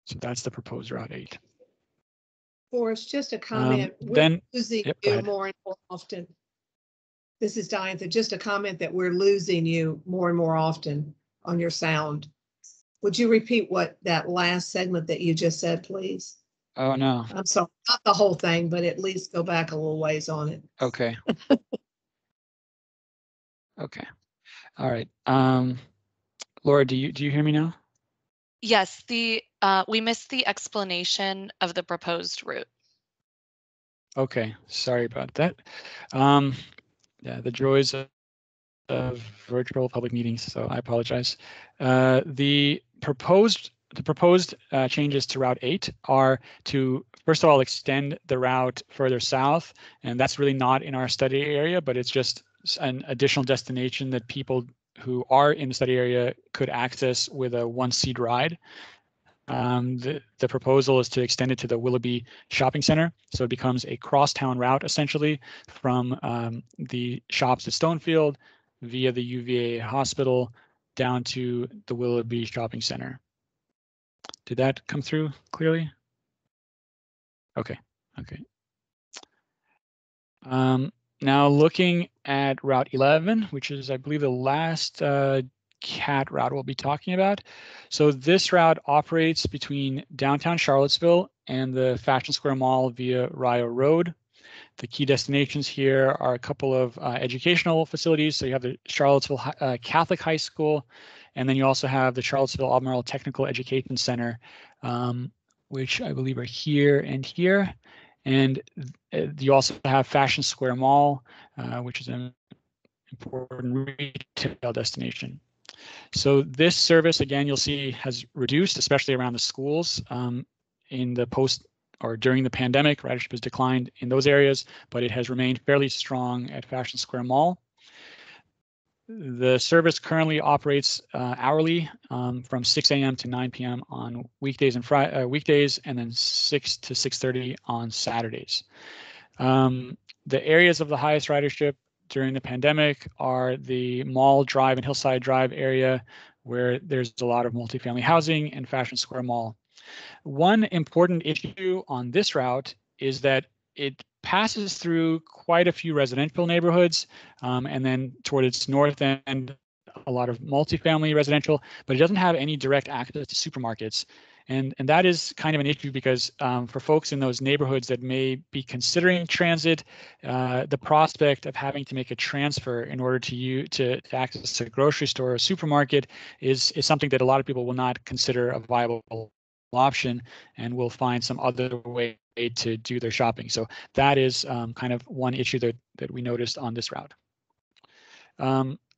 So that's the proposed Route 8. Forrest, just a comment. Then we're losing yep, you more and more often. This is Diantha. Just a comment that we're losing you more and more often on your sound. Would you repeat what that last segment that you just said, please? Oh, no. I'm sorry, not the whole thing, but at least go back a little ways on it. Okay. Okay. All right. Laura, do you hear me now? Yes, we missed the explanation of the proposed route. Okay, sorry about that. Yeah, the joys of virtual public meetings, so I apologize. The proposed changes to Route 8 are to, first of all, extend the route further south, and that's really not in our study area, but it's just an additional destination that people who are in the study area could access with a one-seat ride. The proposal is to extend it to the Willoughby Shopping Center, so it becomes a crosstown route essentially from the shops at Stonefield via the UVA hospital down to the Willoughby Shopping Center. Did that come through clearly? Okay. Now looking at Route 11, which is, I believe, the last CAT route we'll be talking about. So this route operates between downtown Charlottesville and the Fashion Square Mall via Rio Road. The key destinations here are a couple of educational facilities. So you have the Charlottesville Catholic High School, and then you also have the Charlottesville Albemarle Technical Education Center, which I believe are here and here. And you also have Fashion Square Mall, which is an important retail destination. So this service, again, you'll see has reduced, especially around the schools. In the post or during the pandemic, ridership has declined in those areas, but it has remained fairly strong at Fashion Square Mall. The service currently operates hourly from 6 a.m. to 9 p.m. on weekdays and weekdays, and then 6 to 6:30 on Saturdays. The areas of the highest ridership during the pandemic are the Mall Drive and Hillside Drive area, where there's a lot of multifamily housing, and Fashion Square Mall. One important issue on this route is that it passes through quite a few residential neighborhoods, and then toward its north end, a lot of multifamily residential, but it doesn't have any direct access to supermarkets. And that is kind of an issue because for folks in those neighborhoods that may be considering transit, the prospect of having to make a transfer in order to access a grocery store or supermarket is something that a lot of people will not consider a viable option and will find some other way to do their shopping. So that is kind of one issue that we noticed on this route.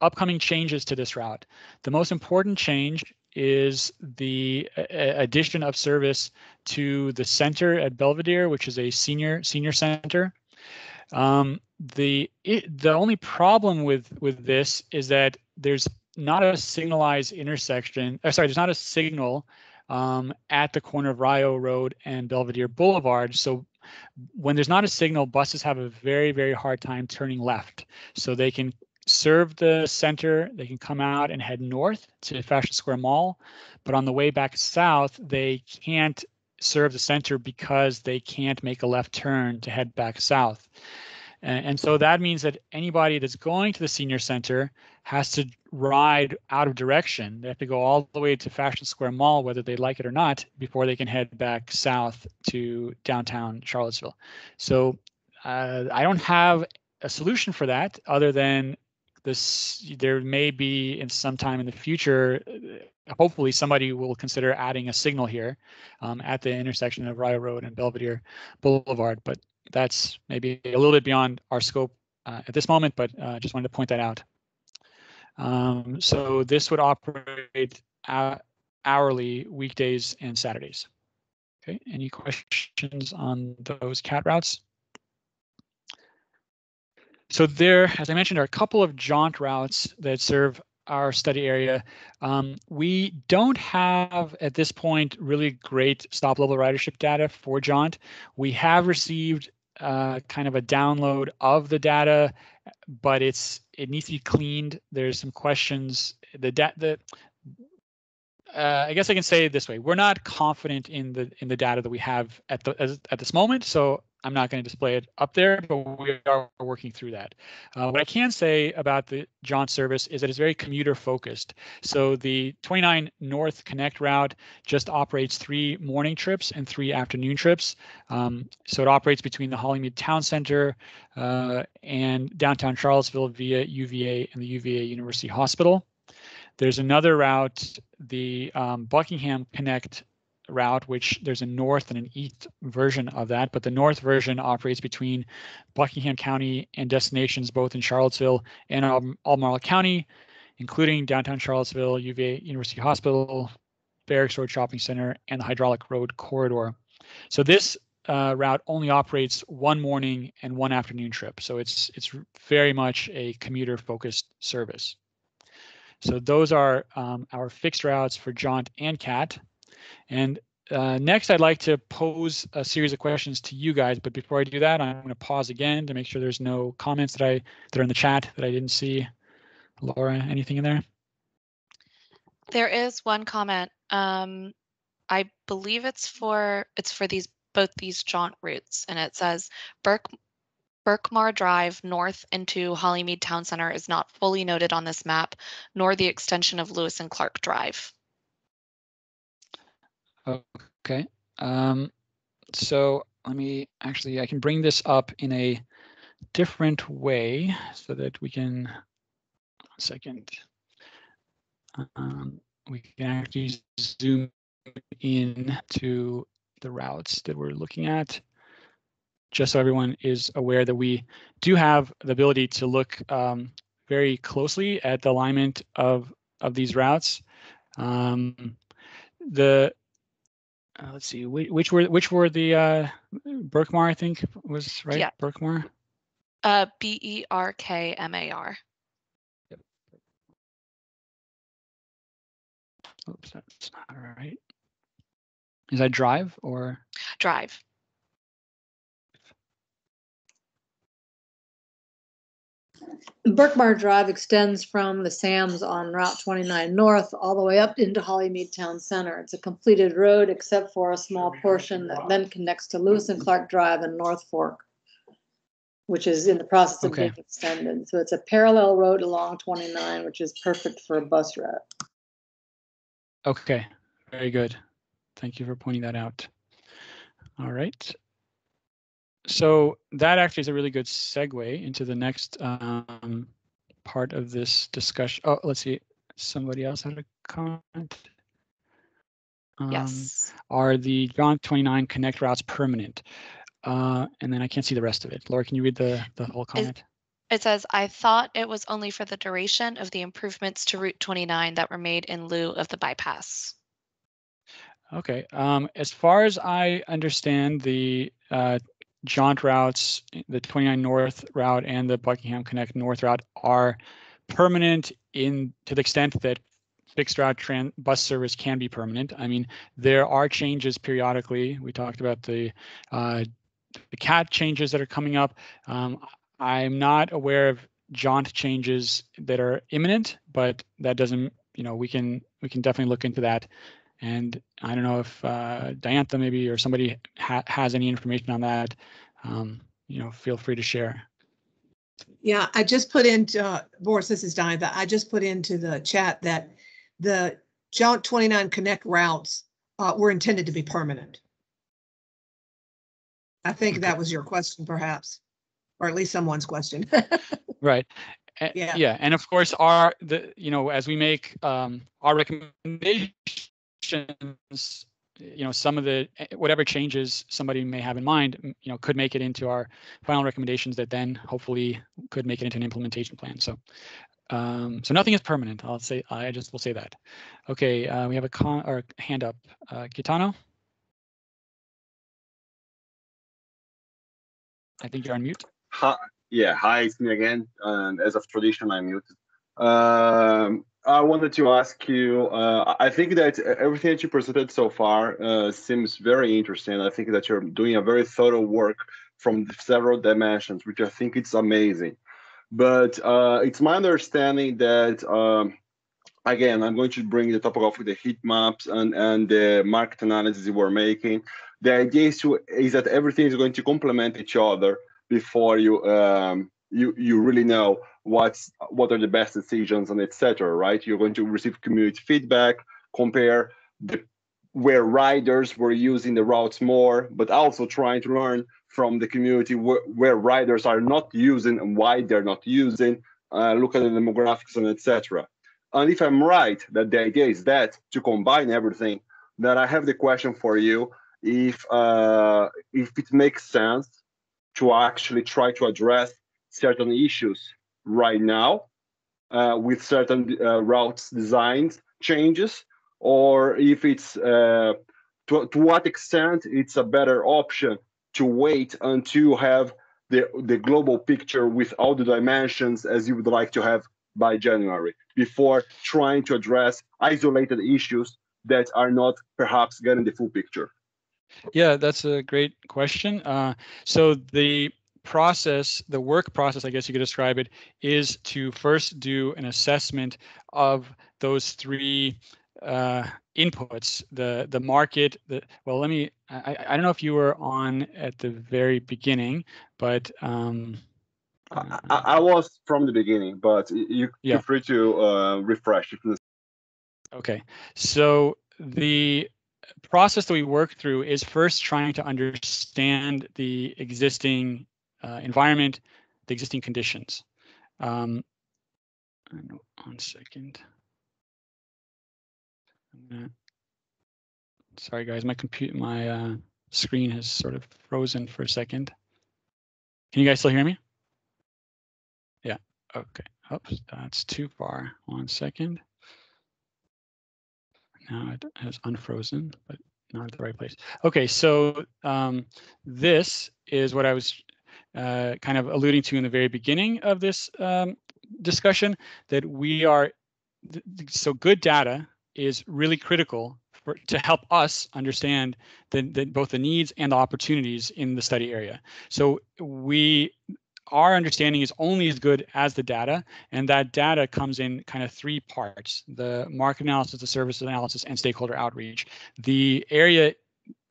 Upcoming changes to this route. The most important change is the addition of service to the center at Belvedere, which is a senior center. The only problem with this is that there's not a signalized intersection. There's not a signal at the corner of Rio Road and Belvedere Boulevard. So when there's not a signal, buses have a very, very hard time turning left. So they can serve the center, they can come out and head north to Fashion Square Mall, but on the way back south, they can't serve the center because they can't make a left turn to head back south. And so that means that anybody that's going to the senior center has to ride out of direction. They have to go all the way to Fashion Square Mall, whether they like it or not, before they can head back south to downtown Charlottesville. So I don't have a solution for that other than there may be in some time in the future, hopefully somebody will consider adding a signal here at the intersection of Rio Road and Belvedere Boulevard, but that's maybe a little bit beyond our scope at this moment, but just wanted to point that out. So this would operate hourly, weekdays and Saturdays. Okay, any questions on those CAT routes? So there, as I mentioned, are a couple of jaunt routes that serve our study area. We don't have at this point really great stop level ridership data for jaunt. We have received kind of a download of the data, but it needs to be cleaned. There's some questions. I guess I can say it this way: we're not confident in the data that we have at this moment. So I'm not going to display it up there, but we are working through that. What I can say about the jaunt service is that it's very commuter focused. So the 29 North Connect route just operates 3 morning trips and 3 afternoon trips. So it operates between the Hollymead Town Center and downtown Charlottesville via UVA and the UVA University Hospital. There's another route, the Buckingham Connect route, which there's a north and an east version of that, but the north version operates between Buckingham County and destinations both in Charlottesville and Albemarle County, including downtown Charlottesville, UVA University Hospital, Barracks Road Shopping Center, and the Hydraulic Road Corridor. So this route only operates 1 morning and 1 afternoon trip. So it's very much a commuter focused service. So those are our fixed routes for jaunt and cat. And next, I'd like to pose a series of questions to you guys. But before I do that, I'm going to pause again to make sure there's no comments that are in the chat that I didn't see. Laura, anything in there? There is one comment. I believe it's for both these jaunt routes, and it says Berkmar Drive north into Hollymead Town Center is not fully noted on this map, nor the extension of Lewis and Clark Drive. Okay. So let me I can bring this up in a different way so that we can, 1 second. We can actually zoom in to the routes that we're looking at, just so everyone is aware that we do have the ability to look very closely at the alignment of these routes. Let's see, which were the Berkmar, I think was right. Yeah. Berkmar. Berkmar. Yep. Oops, that's not right. Is that drive or Drive? Berkmar Drive extends from the Sam's on Route 29 North all the way up into Hollymead Town Center. It's a completed road except for a small portion that then connects to Lewis and Clark Drive and North Fork, which is in the process of being extended. So it's a parallel road along 29, which is perfect for a bus route. Okay, very good. Thank you for pointing that out. All right. So that actually is a really good segue into the next part of this discussion. Oh, let's see. Somebody else had a comment. Yes. Are the jaunt 29 connect routes permanent? And then I can't see the rest of it. Laura, can you read the whole comment? It says, I thought it was only for the duration of the improvements to Route 29 that were made in lieu of the bypass. Okay. As far as I understand, the jaunt routes, the 29 North route and the Buckingham Connect North route are permanent to the extent that fixed route bus service can be permanent. I mean, there are changes periodically. We talked about the CAT changes that are coming up. I'm not aware of jaunt changes that are imminent, but that doesn't, we can definitely look into that. And I don't know if Diantha maybe or somebody has any information on that. Feel free to share. Yeah, I just put into, Boris, this is Diantha. I just put into the chat that the jaunt 29 connect routes were intended to be permanent. I think that was your question, perhaps, or at least someone's question. Right. Yeah. Yeah, and of course, as we make our recommendations, some of the whatever changes somebody may have in mind, could make it into our final recommendations that then hopefully could make it into an implementation plan. So, so nothing is permanent. I just will say that. Okay, we have a hand up. Kitano. I think you're on mute. Hi, it's me again. And as of tradition, I'm muted. I wanted to ask you, I think that everything that you presented so far seems very interesting. I think that you're doing a very thorough work from several dimensions, which I think it's amazing. But it's my understanding that, again, I'm going to bring the topic of the heat maps and the market analysis you were making. The idea is that everything is going to complement each other before you really know what are the best decisions and etc. Right? You're going to receive community feedback, compare where riders were using the routes more, but also trying to learn from the community where riders are not using and why they're not using. Look at the demographics and etc. And if I'm right that the idea is that to combine everything, then I have the question for you: if it makes sense to actually try to address certain issues right now with certain routes design changes, or if it's to what extent it's a better option to wait until you have the global picture with all the dimensions as you would like to have by January before trying to address isolated issues that are not perhaps getting the full picture? Yeah, that's a great question. So the process, the work process, I guess you could describe it, is to first do an assessment of those three inputs, the market, well, let me, I don't know if you were on at the very beginning, but I was from the beginning, but you feel free to refresh. Okay, so the process that we work through is first trying to understand the existing environment, the existing conditions. 1 second. Sorry guys, my screen has sort of frozen for a second. Can you guys still hear me? Yeah, okay. Oops, that's too far. 1 second. Now it has unfrozen, but not at the right place. Okay, so this is what I was kind of alluding to in the very beginning of this discussion, that we are, so good data is really critical to help us understand both the needs and the opportunities in the study area. So our understanding is only as good as the data, and that data comes in kind of three parts: the market analysis, the services analysis, and stakeholder outreach. The area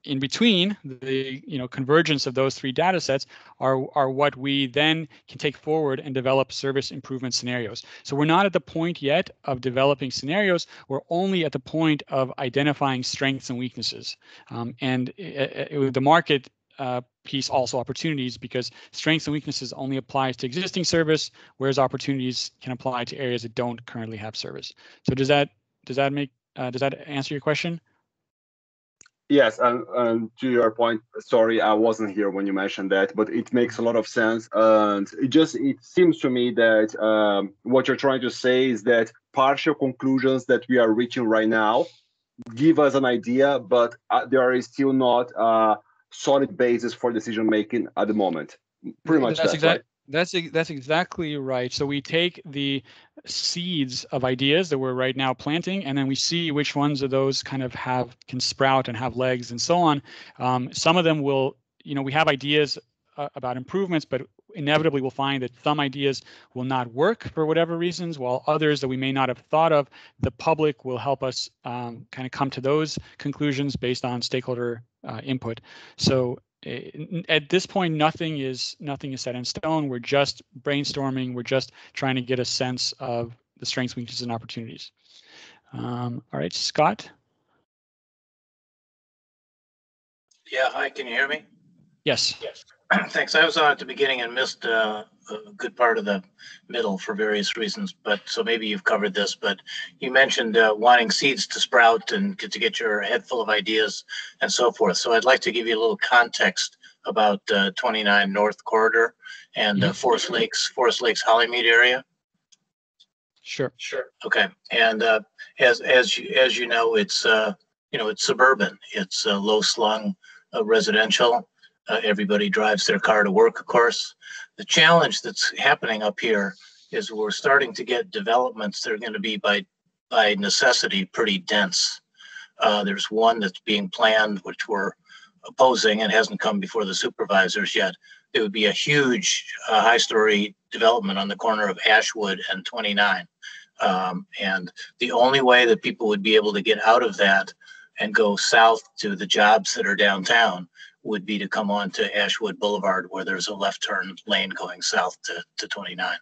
in between, the convergence of those three data sets are what we then can take forward and develop service improvement scenarios. So we're not at the point yet of developing scenarios, we're only at the point of identifying strengths and weaknesses. And the market piece also opportunities, because strengths and weaknesses only applies to existing service, whereas opportunities can apply to areas that don't currently have service. So does that answer your question? Yes, and to your point, sorry, I wasn't here when you mentioned that, but it makes a lot of sense. And it seems to me that what you're trying to say is that partial conclusions that we are reaching right now give us an idea, but there is still not a solid basis for decision making at the moment. Pretty much that's right. That's exactly right. So we take the seeds of ideas that we're right now planting, and then we see which ones of those kind of can sprout and have legs and so on. Some of them will, we have ideas about improvements, but inevitably we'll find that some ideas will not work for whatever reasons, while others that we may not have thought of, the public will help us kind of come to those conclusions based on stakeholder input. So at this point, nothing is set in stone. We're just brainstorming. We're just trying to get a sense of the strengths, weaknesses, and opportunities. All right, Scott. Yeah, hi, can you hear me? Yes. Yes. Thanks. I was on at the beginning and missed a good part of the middle for various reasons, but so maybe you've covered this, but you mentioned wanting seeds to sprout and to get your head full of ideas and so forth. So I'd like to give you a little context about 29 North Corridor and Forest Lakes, Hollymead area. Sure. Okay. And as you know, it's it's suburban. It's low slung residential. Everybody drives their car to work, of course. The challenge that's happening up here is we're starting to get developments that are going to be by necessity pretty dense. There's one that's being planned, which we're opposing and hasn't come before the supervisors yet. It would be a huge high-story development on the corner of Ashwood and 29. And the only way that people would be able to get out of that and go south to the jobs that are downtown would be to come on to Ashwood Boulevard, where there's a left turn lane going south to 29.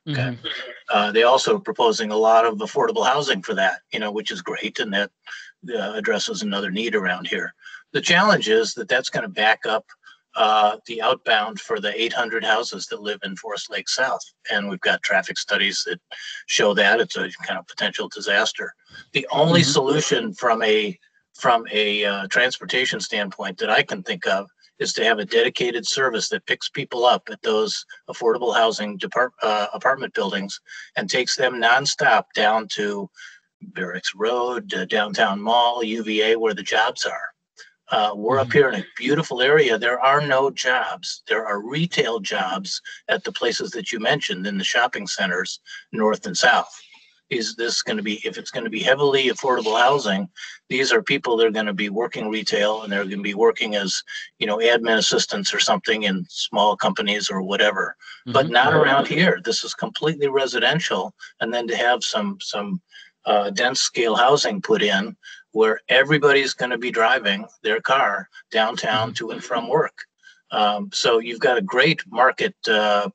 Okay. They also are proposing a lot of affordable housing for that, which is great, and that addresses another need around here. The challenge is that that's going to back up the outbound for the 800 houses that live in Forest Lake South, and we've got traffic studies that show that it's a kind of potential disaster. The only solution from a transportation standpoint that I can think of is to have a dedicated service that picks people up at those affordable housing apartment buildings and takes them nonstop down to Barracks Road, Downtown Mall, UVA, where the jobs are. We're up here in a beautiful area. There are no jobs. There are retail jobs at the places that you mentioned in the shopping centers, north and south. Is this going to be, if it's going to be heavily affordable housing, these are people that are going to be working retail, and they're going to be working as, you know, admin assistants or something in small companies or whatever, but not around here. This is completely residential. And then to have some dense scale housing put in where everybody's going to be driving their car downtown to and from work. So you've got a great market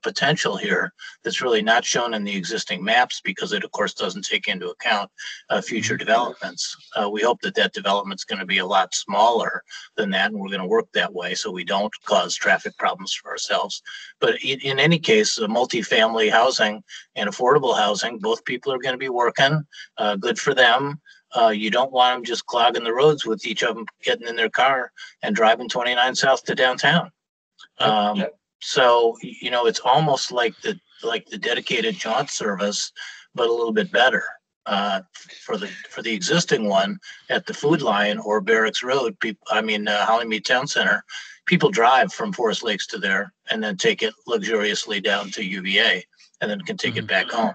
potential here that's really not shown in the existing maps, because it, of course, doesn't take into account future developments. We hope that that development's going to be a lot smaller than that, and we're going to work that way so we don't cause traffic problems for ourselves. But in any case, multifamily housing and affordable housing, both people are going to be working. Good for them. You don't want them just clogging the roads with each of them getting in their car and driving 29 south to downtown. So, you know, it's almost like the dedicated jaunt service, but a little bit better. For the existing one at the Food Lion or Barracks Road, Hollymead Town Center, people drive from Forest Lakes to there and then take it luxuriously down to UVA and then can take it back home.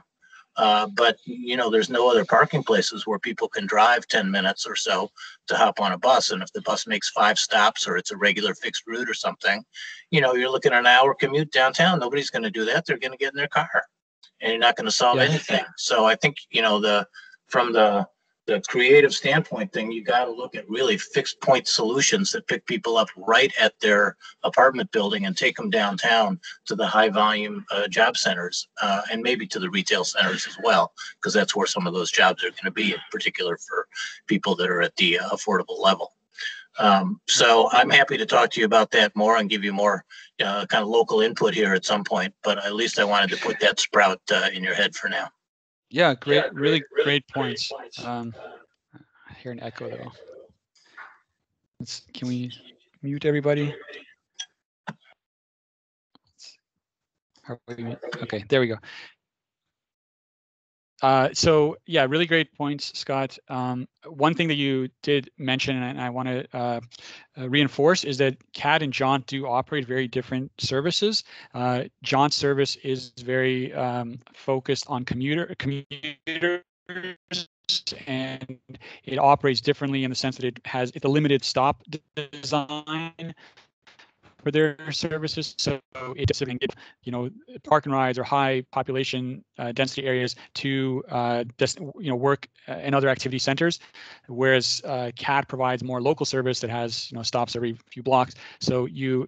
But, you know, there's no other parking places where people can drive 10 minutes or so to hop on a bus. And if the bus makes 5 stops or it's a regular fixed route or something, you know, you're looking at an hour commute downtown. Nobody's going to do that. They're going to get in their car, and you're not going to solve anything. So I think, you know, from the creative standpoint thing, you got to look at really fixed point solutions that pick people up right at their apartment building and take them downtown to the high volume job centers, and maybe to the retail centers as well, because that's where some of those jobs are going to be, in particular for people that are at the affordable level. So I'm happy to talk to you about that more and give you more kind of local input here at some point, but at least I wanted to put that sprout in your head for now. Yeah, great, really great points. I hear an echo though. Can we mute everybody? Okay, there we go. So yeah, really great points, Scott. One thing that you did mention, and I want to reinforce, is that CAD and Jaunt do operate very different services. Jaunt service is very focused on commuters, and it operates differently in the sense that it's a limited stop design for their services, so it doesn't get, you know, park and rides or high population density areas to work and other activity centers, whereas CAD provides more local service that has, you know, stops every few blocks. So you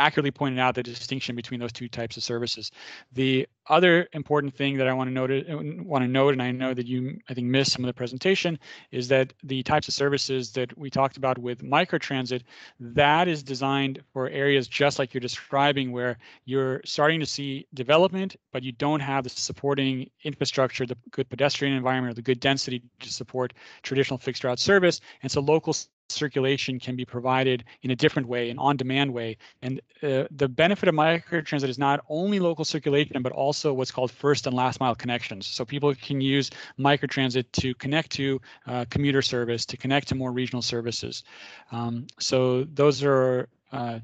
accurately pointed out the distinction between those two types of services. The other important thing that I want to note, and I know that you, I think, missed some of the presentation, is that the types of services that we talked about with microtransit, that is designed for areas just like you're describing, where you're starting to see development, but you don't have the supporting infrastructure, the good pedestrian environment, or the good density to support traditional fixed route service. And so local circulation can be provided in a different way, an on-demand way. And the benefit of microtransit is not only local circulation, but also what's called first and last mile connections. So people can use microtransit to connect to commuter service, to connect to more regional services. So those are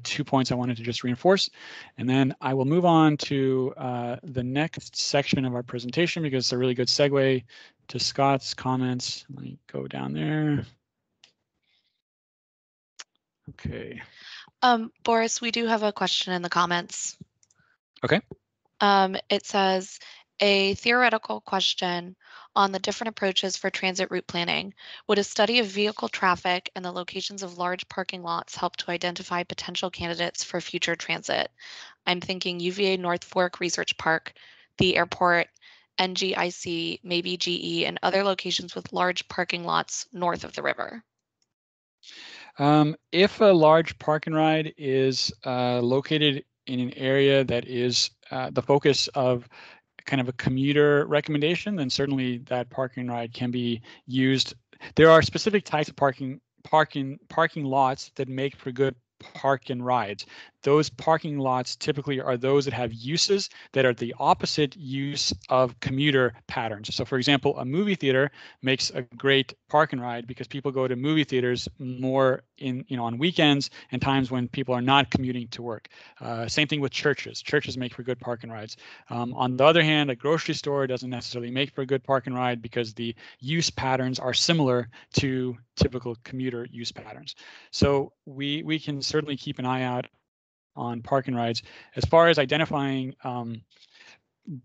2 points I wanted to just reinforce. And then I will move on to the next section of our presentation, because it's a really good segue to Scott's comments. Let me go down there. Okay. Boris, we do have a question in the comments. Okay. It says, a theoretical question on the different approaches for transit route planning. Would a study of vehicle traffic and the locations of large parking lots help to identify potential candidates for future transit? I'm thinking UVA North Fork Research Park, the airport, NGIC, maybe GE, and other locations with large parking lots north of the river. If a large park and ride is located in an area that is the focus of kind of a commuter recommendation, then certainly that parking and ride can be used. There are specific types of parking lots that make for good park and rides. those parking lots typically are those that have uses that are the opposite use of commuter patterns. So for example, a movie theater makes a great park and ride because people go to movie theaters more on weekends and times when people are not commuting to work. Same thing with churches. Churches make for good park and rides. On the other hand, a grocery store doesn't necessarily make for a good park and ride because the use patterns are similar to typical commuter use patterns. So we can certainly keep an eye out on park and rides. As far as identifying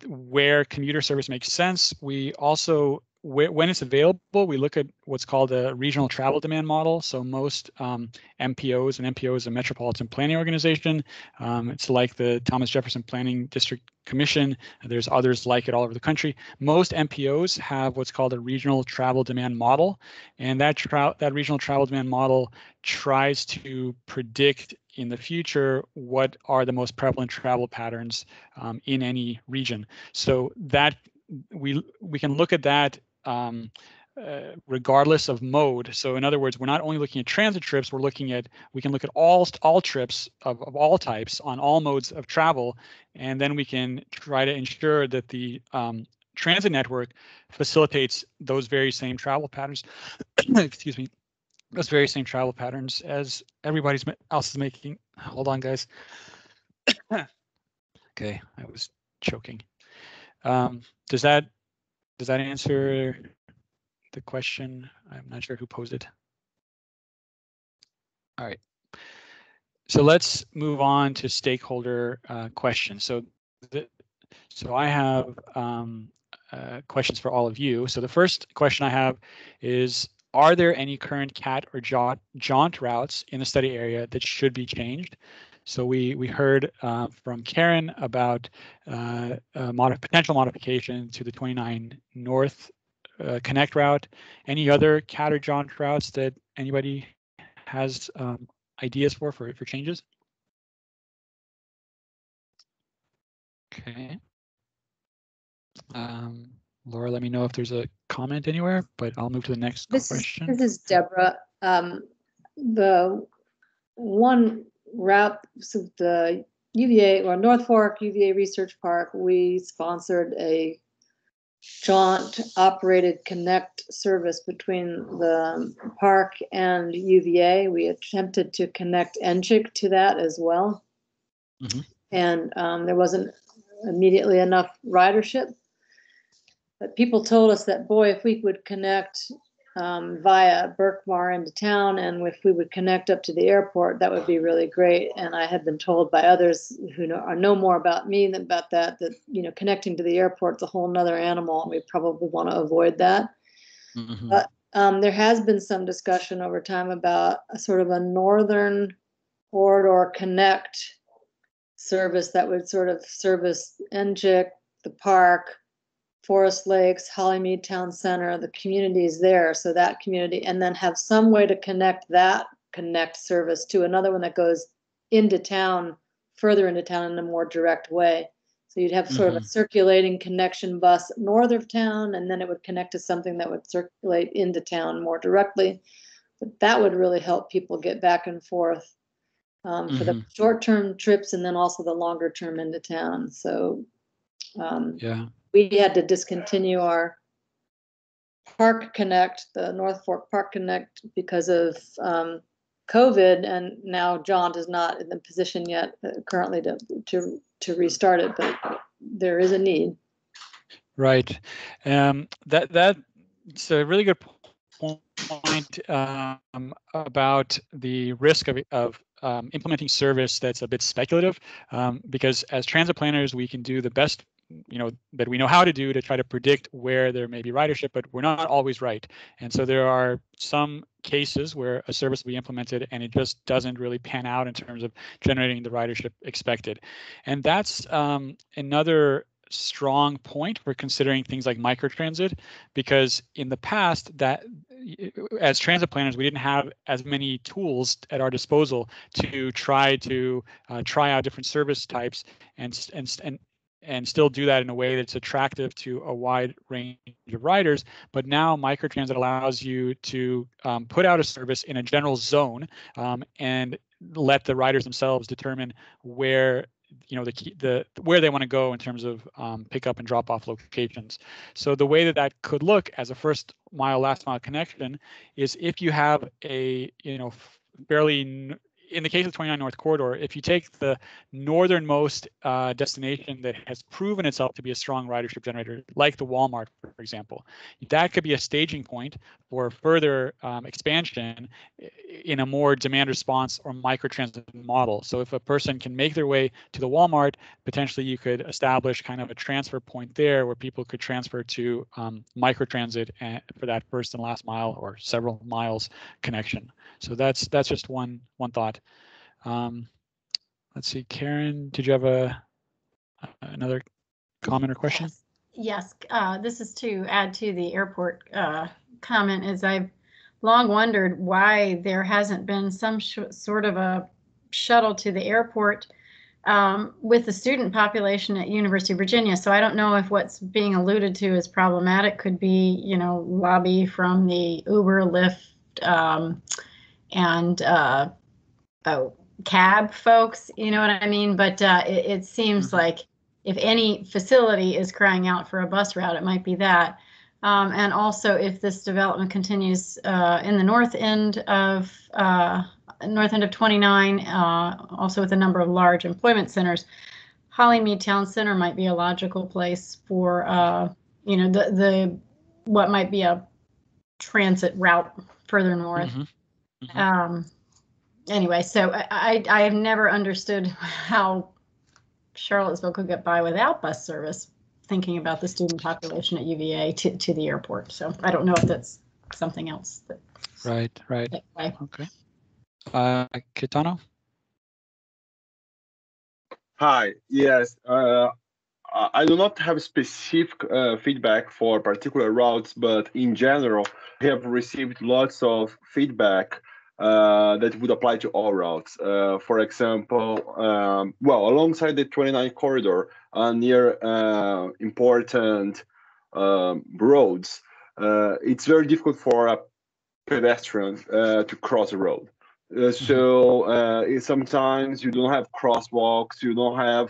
where commuter service makes sense, we also, when it's available, we look at what's called a regional travel demand model. So most MPOs, and MPO is a metropolitan planning organization. It's like the Thomas Jefferson Planning District Commission. There's others like it all over the country. Most MPOs have what's called a regional travel demand model, and that regional travel demand model tries to predict in the future what are the most prevalent travel patterns in any region. So that we can look at that regardless of mode. So in other words, we're not only looking at transit trips, we can look at all trips of all types on all modes of travel, and then we can try to ensure that the transit network facilitates those very same travel patterns. Excuse me. Those very same travel patterns as everybody else is making. Hold on, guys. Okay, I was choking. Does that answer the question? I'm not sure who posed it. All right. So let's move on to stakeholder questions. So I have questions for all of you. So the first question I have is, are there any current CAT or jaunt routes in the study area that should be changed? So we heard from Karen about potential modification to the 29 North Connect route. Any other CAT or jaunt routes that anybody has ideas for changes? Okay. Laura, let me know if there's a comment anywhere, but I'll move to the next question. This is Deborah. The one route, so the UVA or North Fork UVA Research Park, we sponsored a jaunt operated connect service between the park and UVA. We attempted to connect NCHIC to that as well. Mm-hmm. And there wasn't immediately enough ridership. But people told us that, boy, if we would connect via Berkmar into town, and if we would connect up to the airport, that would be really great. And I had been told by others who know more about me than about that connecting to the airport is a whole nother animal, and we probably want to avoid that. Mm-hmm. But there has been some discussion over time about a sort of a northern corridor connect service that would sort of service NCHIC, the park, Forest Lakes, Hollymead Town Center, the communities there, so that community, and then have some way to connect that connect service to another one that goes into town, further into town in a more direct way. So you'd have sort of a circulating connection bus north of town, and then it would connect to something that would circulate into town more directly. But that would really help people get back and forth for the short-term trips and then also the longer-term into town. So yeah. We had to discontinue our Park Connect, the North Fork Park Connect, because of COVID, and now John is not in the position yet currently to restart it, but there is a need. Right. That's a really good point about the risk of implementing service that's a bit speculative, because as transit planners, we can do the best that we know how to do to try to predict where there may be ridership, but we're not always right. And so there are some cases where a service will be implemented and it just doesn't really pan out in terms of generating the ridership expected. And that's another strong point for considering things like microtransit, because in the past, that as transit planners, we didn't have as many tools at our disposal to try out different service types and still do that in a way that's attractive to a wide range of riders. But now microtransit allows you to put out a service in a general zone, and let the riders themselves determine where where they want to go in terms of pickup and drop off locations. So the way that could look as a first mile, last mile connection is if you have a, fairly, in the case of 29 North Corridor, if you take the northernmost destination that has proven itself to be a strong ridership generator, like the Walmart, for example, that could be a staging point for further expansion in a more demand response or microtransit model. So if a person can make their way to the Walmart, potentially you could establish kind of a transfer point there where people could transfer to microtransit for that first and last mile or several miles connection. So that's just one thought. Let's see, Karen, did you have another comment or question? Yes. This is to add to the airport comment, as I've long wondered why there hasn't been some sort of a shuttle to the airport with the student population at University of Virginia. So I don't know if what's being alluded to is problematic. Could be, lobby from the Uber, Lyft, and cab folks, you know what I mean? But it seems like if any facility is crying out for a bus route, it might be that. And also, if this development continues in the north end of 29, also with a number of large employment centers, Hollymead Town Center might be a logical place for the what might be a transit route further north. Anyway, so I have never understood how Charlottesville could get by without bus service, thinking about the student population at UVA to the airport. So I don't know if that's something else. Right. Okay. Kitano? Hi, yes. I do not have specific feedback for particular routes, but in general, I have received lots of feedback that would apply to all routes. For example, alongside the 29 corridor, near important roads, it's very difficult for a pedestrian to cross a road. So sometimes you don't have crosswalks, you don't have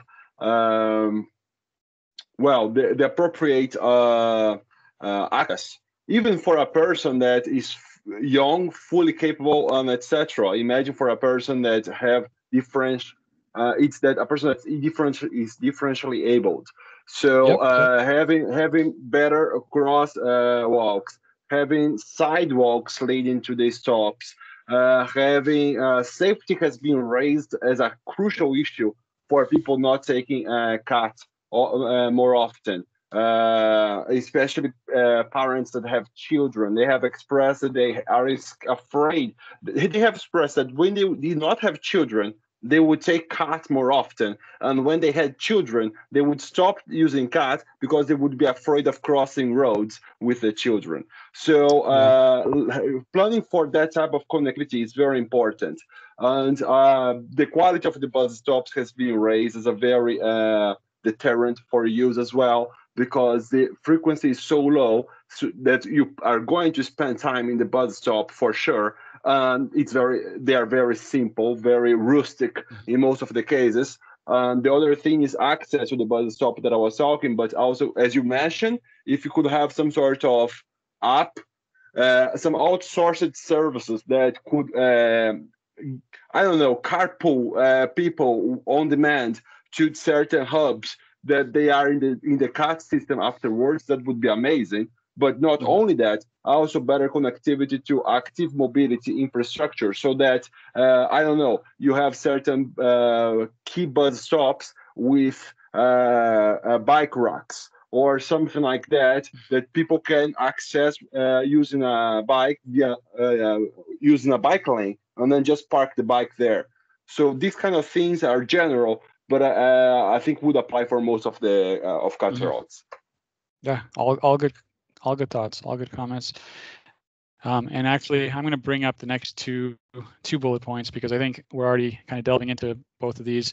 the appropriate access, even for a person that is young, fully capable, etc. Imagine for a person that have different, it's that a person that's differentially abled. So having better crosswalks, having sidewalks leading to the stops, having safety has been raised as a crucial issue for people not taking CAT more often. Especially parents that have children. They have expressed that they are afraid. They have expressed that when they did not have children, they would take CAT more often. And when they had children, they would stop using CAT because they would be afraid of crossing roads with the children. So planning for that type of connectivity is very important. And the quality of the bus stops has been raised as a very deterrent for use as well, because the frequency is so low that you are going to spend time in the bus stop for sure. And they are very simple, very rustic in most of the cases. The other thing is access to the bus stop that I was talking, but also, as you mentioned, if you could have some sort of app, some outsourced services that could, carpool people on demand to certain hubs that they are in the CAT system afterwards, that would be amazing. But not only that, also better connectivity to active mobility infrastructure, so that you have certain key bus stops with bike racks or something like that people can access using a bike using a bike lane, and then just park the bike there. So these kind of things are general, but I think would apply for most of the CAT routes. Yeah, all good thoughts, all good comments. And actually, I'm going to bring up the next two bullet points, because I think we're already kind of delving into both of these.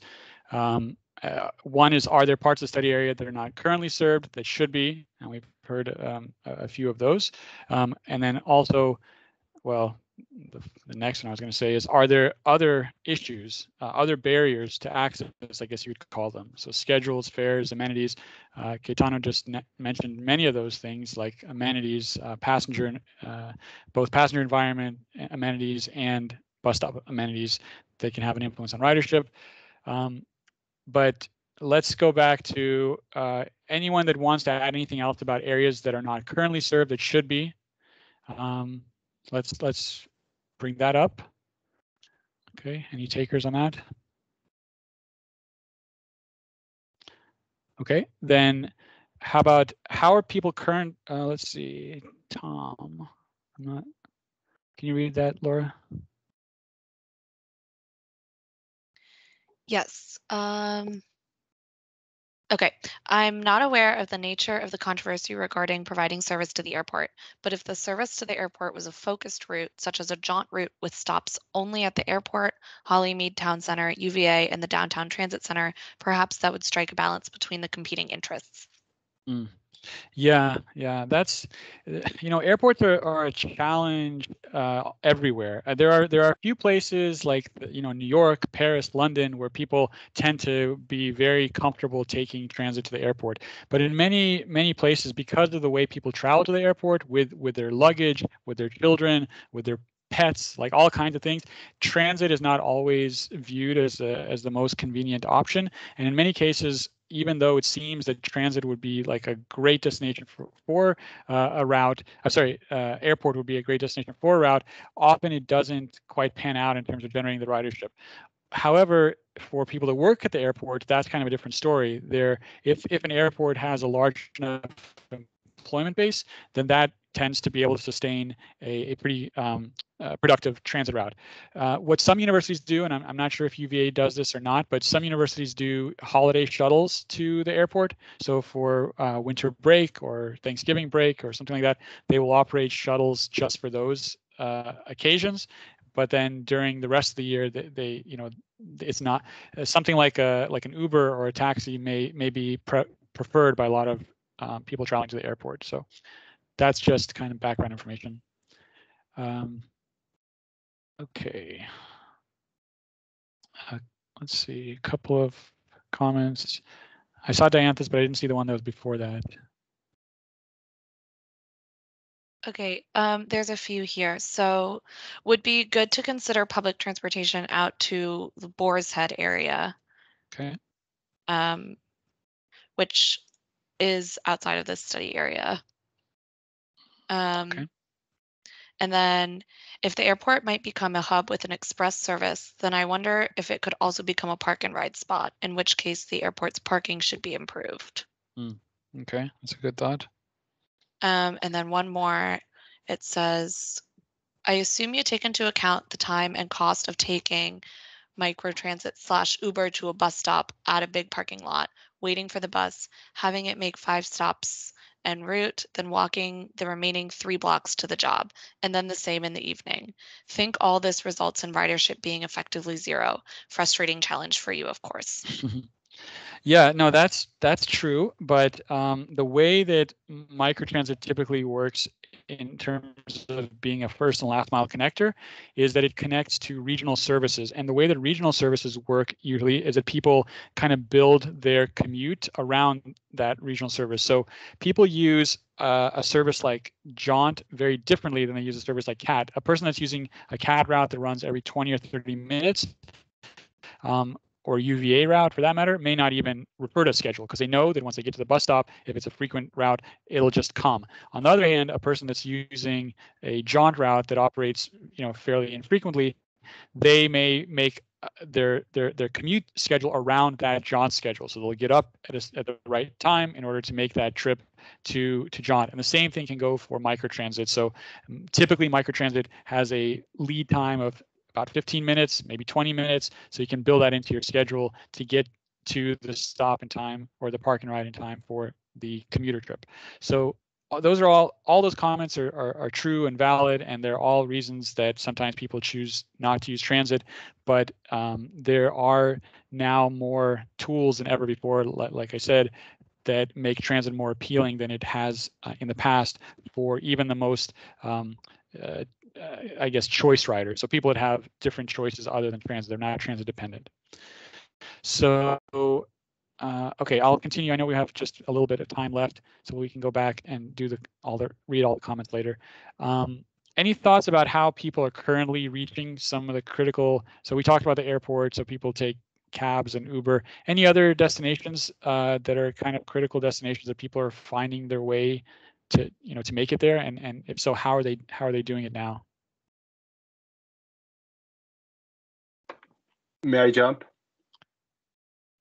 One is, are there parts of the study area that are not currently served that should be? And we've heard a few of those. And then also, the next one I was going to say is, are there other issues, other barriers to access, I guess you would call them? So schedules, fares, amenities. Caetano just mentioned many of those things, like amenities, both passenger environment amenities and bus stop amenities that can have an influence on ridership. But let's go back to anyone that wants to add anything else about areas that are not currently served that should be. Let's bring that up. Okay, any takers on that? Okay, then how are people current? Let's see, Tom. Can you read that, Laura? Yes. Okay, I'm not aware of the nature of the controversy regarding providing service to the airport, but if the service to the airport was a focused route, such as a jaunt route with stops only at the airport, Hollymead Town Center, UVA, and the Downtown Transit Center, perhaps that would strike a balance between the competing interests. Yeah, that's, airports are a challenge everywhere. There are a few places like, New York, Paris, London, where people tend to be very comfortable taking transit to the airport. But in many places, because of the way people travel to the airport with their luggage, with their children, with their pets, like all kinds of things, transit is not always viewed as the most convenient option. And in many cases, even though it seems that transit would be like a great destination for a route, airport would be a great destination for a route, often it doesn't quite pan out in terms of generating the ridership. However, for people that work at the airport, that's kind of a different story. If an airport has a large enough employment base, then that tends to be able to sustain a pretty productive transit route. What some universities do, and I'm not sure if UVA does this or not, but some universities do holiday shuttles to the airport. So for winter break or Thanksgiving break or something like that, they will operate shuttles just for those occasions. But then during the rest of the year, they it's not something like an Uber or a taxi may be preferred by a lot of people traveling to the airport. So that's just kind of background information. Okay. Let's see, a couple of comments. I saw Dianthus, but I didn't see the one that was before that. Okay, there's a few here. So would be good to consider public transportation out to the Boar's Head area. Okay. Which is outside of this study area. Okay. And then if the airport might become a hub with an express service, then I wonder if it could also become a park and ride spot, in which case the airport's parking should be improved. Okay, that's a good thought. And then one more, it says, I assume you take into account the time and cost of taking microtransit / Uber to a bus stop at a big parking lot, waiting for the bus, having it make 5 stops en route, then walking the remaining 3 blocks to the job, and then the same in the evening. Think all this results in ridership being effectively 0. Frustrating challenge for you, of course. Yeah, no, that's true. But the way that microtransit typically works in terms of being a first and last mile connector is that it connects to regional services. And the way that regional services work usually is that people kind of build their commute around that regional service. So people use a service like Jaunt very differently than they use a service like CAT. A person that's using a CAT route that runs every 20 or 30 minutes, or UVA route for that matter, may not even refer to a schedule because they know that once they get to the bus stop, if it's a frequent route, it'll just come. On the other hand, a person that's using a jaunt route that operates, fairly infrequently, they may make their commute schedule around that jaunt schedule. So they'll get up at the right time in order to make that trip to jaunt. And the same thing can go for microtransit. So typically microtransit has a lead time of about 15 minutes, maybe 20 minutes. So you can build that into your schedule to get to the stop in time or the park and ride in time for the commuter trip. So those are all those comments are true and valid, and they're all reasons that sometimes people choose not to use transit. But there are now more tools than ever before, like I said, that make transit more appealing than it has in the past for even the most I guess, choice riders. So people that have different choices other than transit, they're not transit dependent. So, okay, I'll continue. I know we have just a little bit of time left, so we can go back and do read all the comments later. Any thoughts about how people are currently reaching some of the critical? So we talked about the airport, so people take cabs and Uber. Any other destinations that are kind of critical destinations that people are finding their way to, to make it there? And if so, how are they doing it now? May I jump?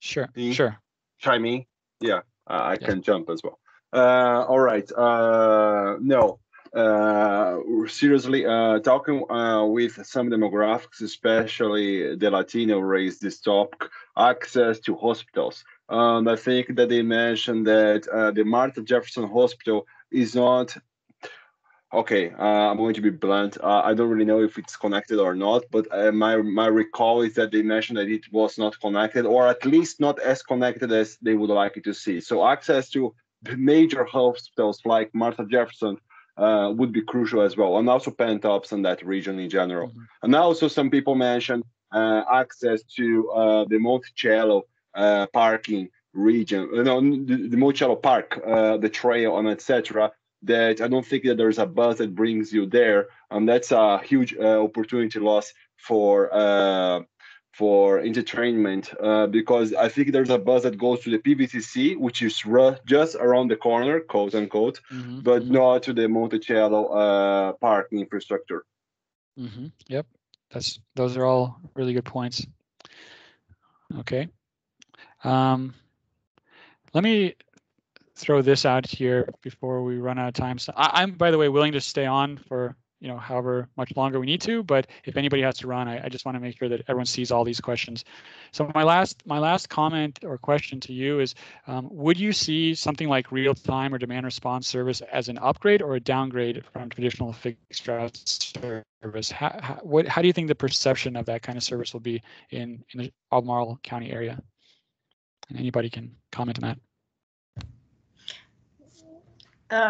Sure. Me? Sure. Try me? Yeah, I Yeah. can jump as well. All right. No. Seriously, talking with some demographics, especially the Latino race, this topic, access to hospitals. I think that they mentioned that the Martha Jefferson Hospital is not. Okay, I'm going to be blunt. I don't really know if it's connected or not, but my recall is that they mentioned that it was not connected, or at least not as connected as they would like it to see. So access to major hospitals like Martha Jefferson would be crucial as well, and also Pantops and that region in general. Mm-hmm. And also some people mentioned access to the Monticello parking region, the Monticello Park, the trail, and etc. That I don't think that there's a bus that brings you there, and that's a huge opportunity loss for entertainment, because I think there's a bus that goes to the PVCC, which is just around the corner, quote unquote, Mm-hmm. but Mm-hmm. not to the Monticello parking infrastructure. Mm-hmm. Yep, those are all really good points. Okay, let me throw this out here before we run out of time. So I'm, by the way, willing to stay on for however much longer we need to. But if anybody has to run, I just want to make sure that everyone sees all these questions. So my last comment or question to you is, would you see something like real-time or demand response service as an upgrade or a downgrade from traditional fixed route service? How do you think the perception of that kind of service will be in the Albemarle County area? And anybody can comment on that.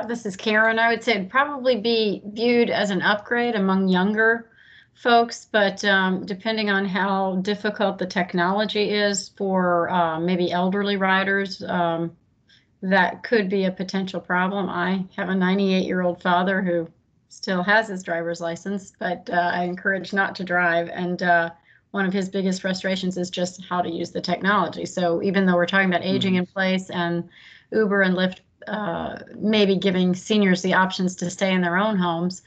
This is Karen. I would say it'd probably be viewed as an upgrade among younger folks, but depending on how difficult the technology is for maybe elderly riders, that could be a potential problem. I have a 98-year-old father who still has his driver's license, but I encourage not to drive. And one of his biggest frustrations is just how to use the technology. So even though we're talking about aging in place and Uber and Lyft maybe giving seniors the options to stay in their own homes,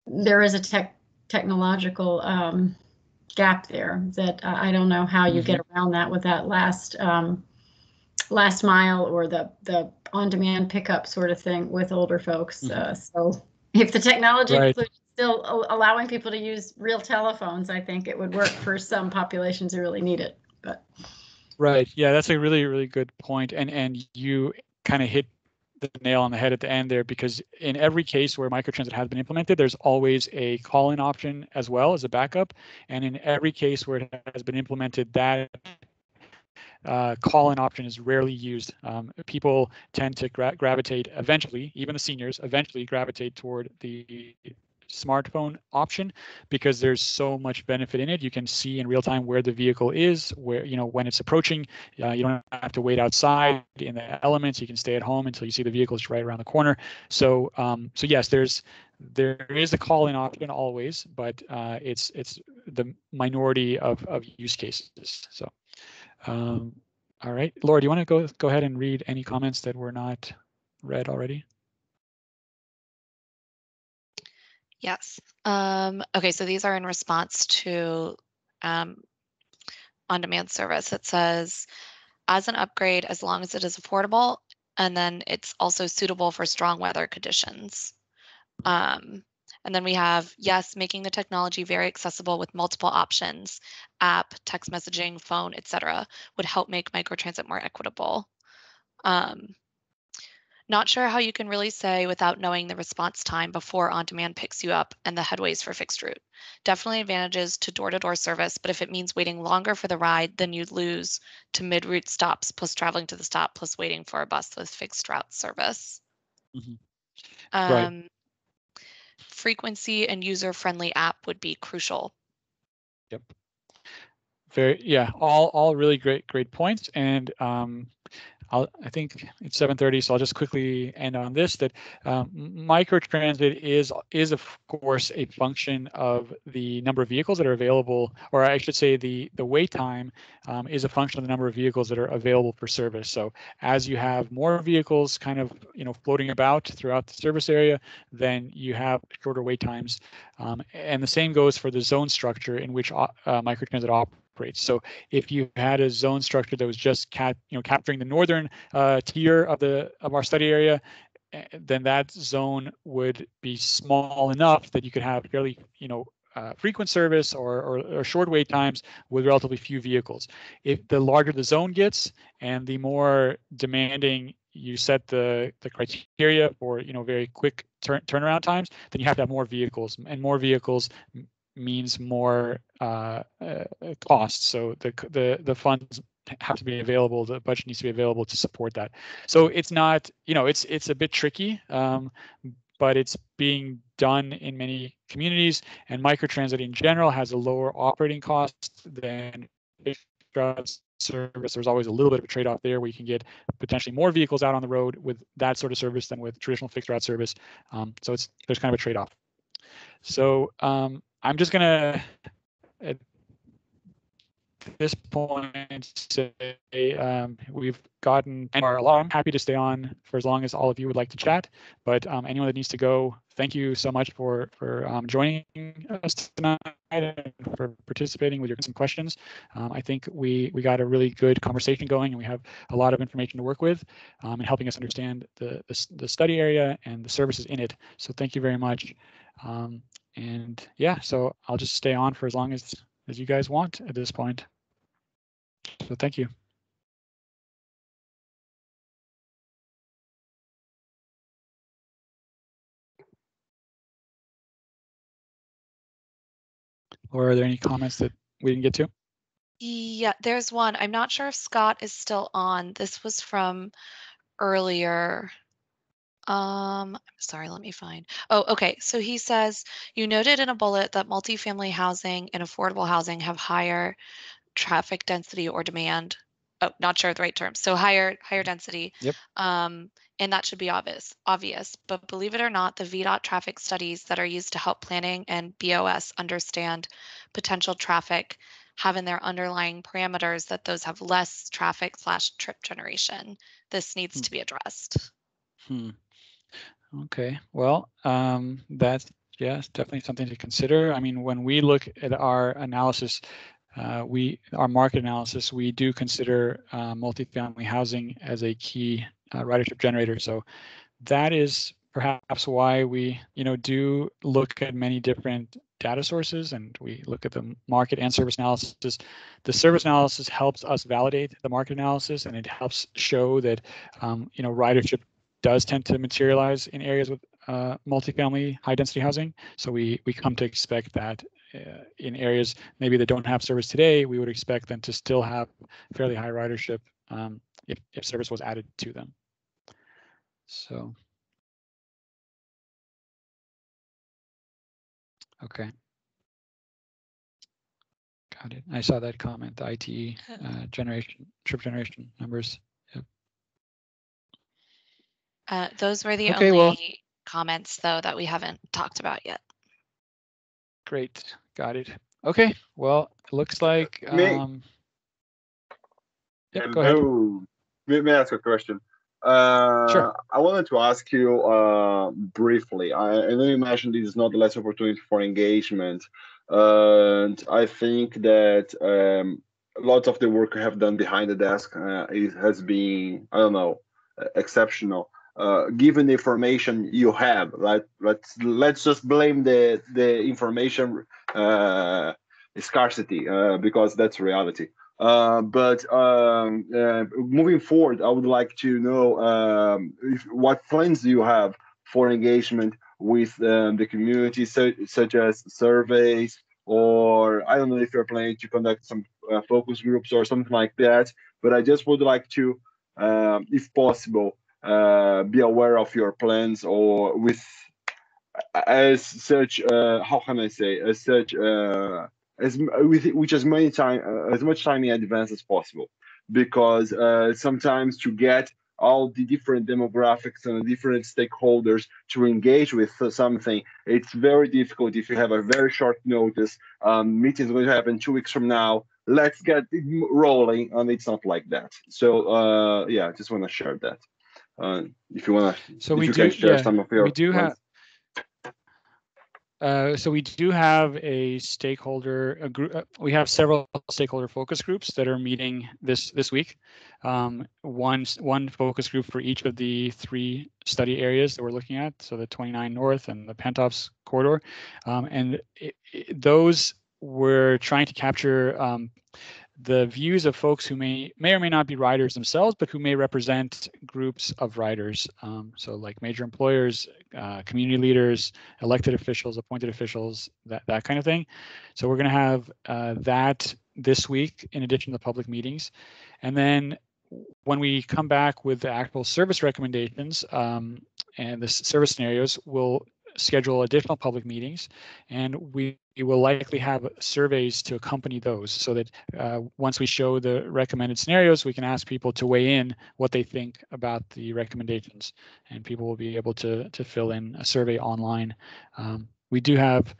there is a technological gap there that I don't know how you get around that with that last mile or the on-demand pickup sort of thing with older folks. So if the technology includes still allowing people to use real telephones, I think it would work for some populations who really need it. But right, yeah, that's a really, really good point. And you kind of hit the nail on the head at the end there, because in every case where microtransit has been implemented, there's always a call-in option as well as a backup. And in every case where it has been implemented, that call-in option is rarely used. People tend to gravitate eventually, even the seniors eventually gravitate toward the smartphone option, because there's so much benefit in it. You can see in real time where the vehicle is, where when it's approaching. You don't have to wait outside in the elements. You can stay at home until you see the vehicle is right around the corner. So so yes, there is a call-in option always, but it's the minority of use cases. So all right, Laura, do you want to go ahead and read any comments that were not read already? Yes. Okay, so these are in response to on-demand service. It says, as an upgrade, as long as it is affordable, and then it's also suitable for strong weather conditions. And then we have, yes, making the technology very accessible with multiple options, app, text messaging, phone, etc., would help make microtransit more equitable. Not sure how you can really say without knowing the response time before on-demand picks you up and the headways for fixed route. Definitely advantages to door-to-door service, but if it means waiting longer for the ride, then you'd lose to mid-route stops plus traveling to the stop plus waiting for a bus with fixed route service. Right. frequency and user-friendly app would be crucial. Yep. Yeah, all really great points. And I think it's 7:30, so I'll just quickly end on this, that microtransit is of course a function of the number of vehicles that are available, or I should say the wait time is a function of the number of vehicles that are available for service. So as you have more vehicles kind of floating about throughout the service area, then you have shorter wait times. And the same goes for the zone structure in which microtransit operates. So if you had a zone structure that was just capturing the northern tier of our study area, then that zone would be small enough that you could have fairly frequent service or short wait times with relatively few vehicles. If the larger the zone gets and the more demanding you set the criteria for very quick turnaround times, then you have to have more vehicles, and more vehicles means more costs. So the funds have to be available. The budget needs to be available to support that. So it's not, it's a bit tricky, but it's being done in many communities. And microtransit in general has a lower operating cost than fixed route service. There's always a little bit of a trade-off there, where you can get potentially more vehicles out on the road with that sort of service than with traditional fixed route service. So there's kind of a trade-off. So I'm just gonna at this point say we've gotten far along. I'm happy to stay on for as long as all of you would like to chat, but anyone that needs to go, thank you so much for joining us tonight and for participating with some questions. I think we got a really good conversation going, and we have a lot of information to work with in helping us understand the study area and the services in it. So thank you very much. And yeah, so I'll just stay on for as long as you guys want at this point. So thank you. Or are there any comments that we didn't get to? Yeah, there's one. I'm not sure if Scott is still on. This was from earlier. I'm sorry, let me find. Oh, okay. So he says, you noted in a bullet that multifamily housing and affordable housing have higher traffic density or demand. Oh, not sure of the right term. So higher density. Yep. And that should be obvious. But believe it or not, the VDOT traffic studies that are used to help planning and BOS understand potential traffic have in their underlying parameters that those have less traffic/trip generation. This needs to be addressed. Okay, well, that's definitely something to consider. I mean, when we look at our analysis, our market analysis, we do consider multifamily housing as a key ridership generator. So that is perhaps why we, do look at many different data sources, and we look at the market and service analysis. The service analysis helps us validate the market analysis, and it helps show that, ridership does tend to materialize in areas with multifamily high density housing. So we come to expect that in areas maybe that don't have service today, we would expect them to still have fairly high ridership if service was added to them. So, okay. Got it. I saw that comment, the ITE trip generation numbers. Those were the only comments, though, that we haven't talked about yet. Great, got it. Okay, well, it looks like. Go ahead. May I ask a question? Sure. I wanted to ask you briefly. I know you mentioned this is not the last opportunity for engagement, and I think that lots of the work you have done behind the desk has been, I don't know, exceptional. Given the information you have, right? Let's just blame the information scarcity because that's reality. But moving forward, I would like to know what plans do you have for engagement with the community, such as surveys, or I don't know if you're planning to conduct some focus groups or something like that. But I just would like to, if possible, be aware of your plans, or with as such, how can I say, as such, with as many time, as much time in advance as possible, because sometimes to get all the different demographics and different stakeholders to engage with something, it's very difficult if you have a very short notice. Meeting's going to happen 2 weeks from now. Let's get it rolling, and it's not like that. So yeah, I just want to share that. If you want to, so if we you do, can share yeah, some of your we do plans. have. So we do have a stakeholder a group. We have several stakeholder focus groups that are meeting this week. One focus group for each of the 3 study areas that we're looking at. So the 29 North and the Pantops corridor, and those we're trying to capture the views of folks who may or may not be riders themselves, but who may represent groups of riders. So like major employers, community leaders, elected officials, appointed officials, that kind of thing. So we're going to have that this week in addition to the public meetings. And then when we come back with the actual service recommendations and the service scenarios, we'll schedule additional public meetings, and we will likely have surveys to accompany those, so that once we show the recommended scenarios, we can ask people to weigh in what they think about the recommendations, and people will be able to fill in a survey online. We do have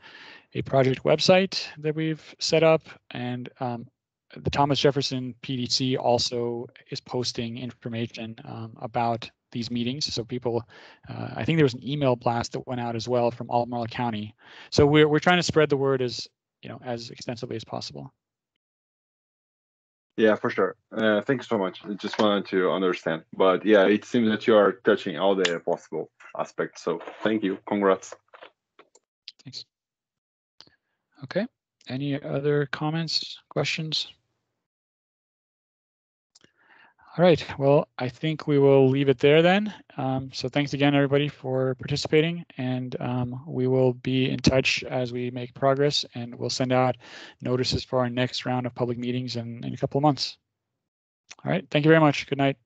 a project website that we've set up, and the Thomas Jefferson PDC also is posting information about these meetings. So people, I think there was an email blast that went out as well from Albemarle County. So we're trying to spread the word as extensively as possible. Yeah, for sure. Thank you so much. I just wanted to understand, but yeah, it seems that you are touching all the possible aspects. So thank you. Congrats. Thanks. Okay. Any other comments, questions? All right, well, I think we will leave it there then. So thanks again, everybody, for participating, and we will be in touch as we make progress, and we'll send out notices for our next round of public meetings in a couple of months. All right, thank you very much. Good night.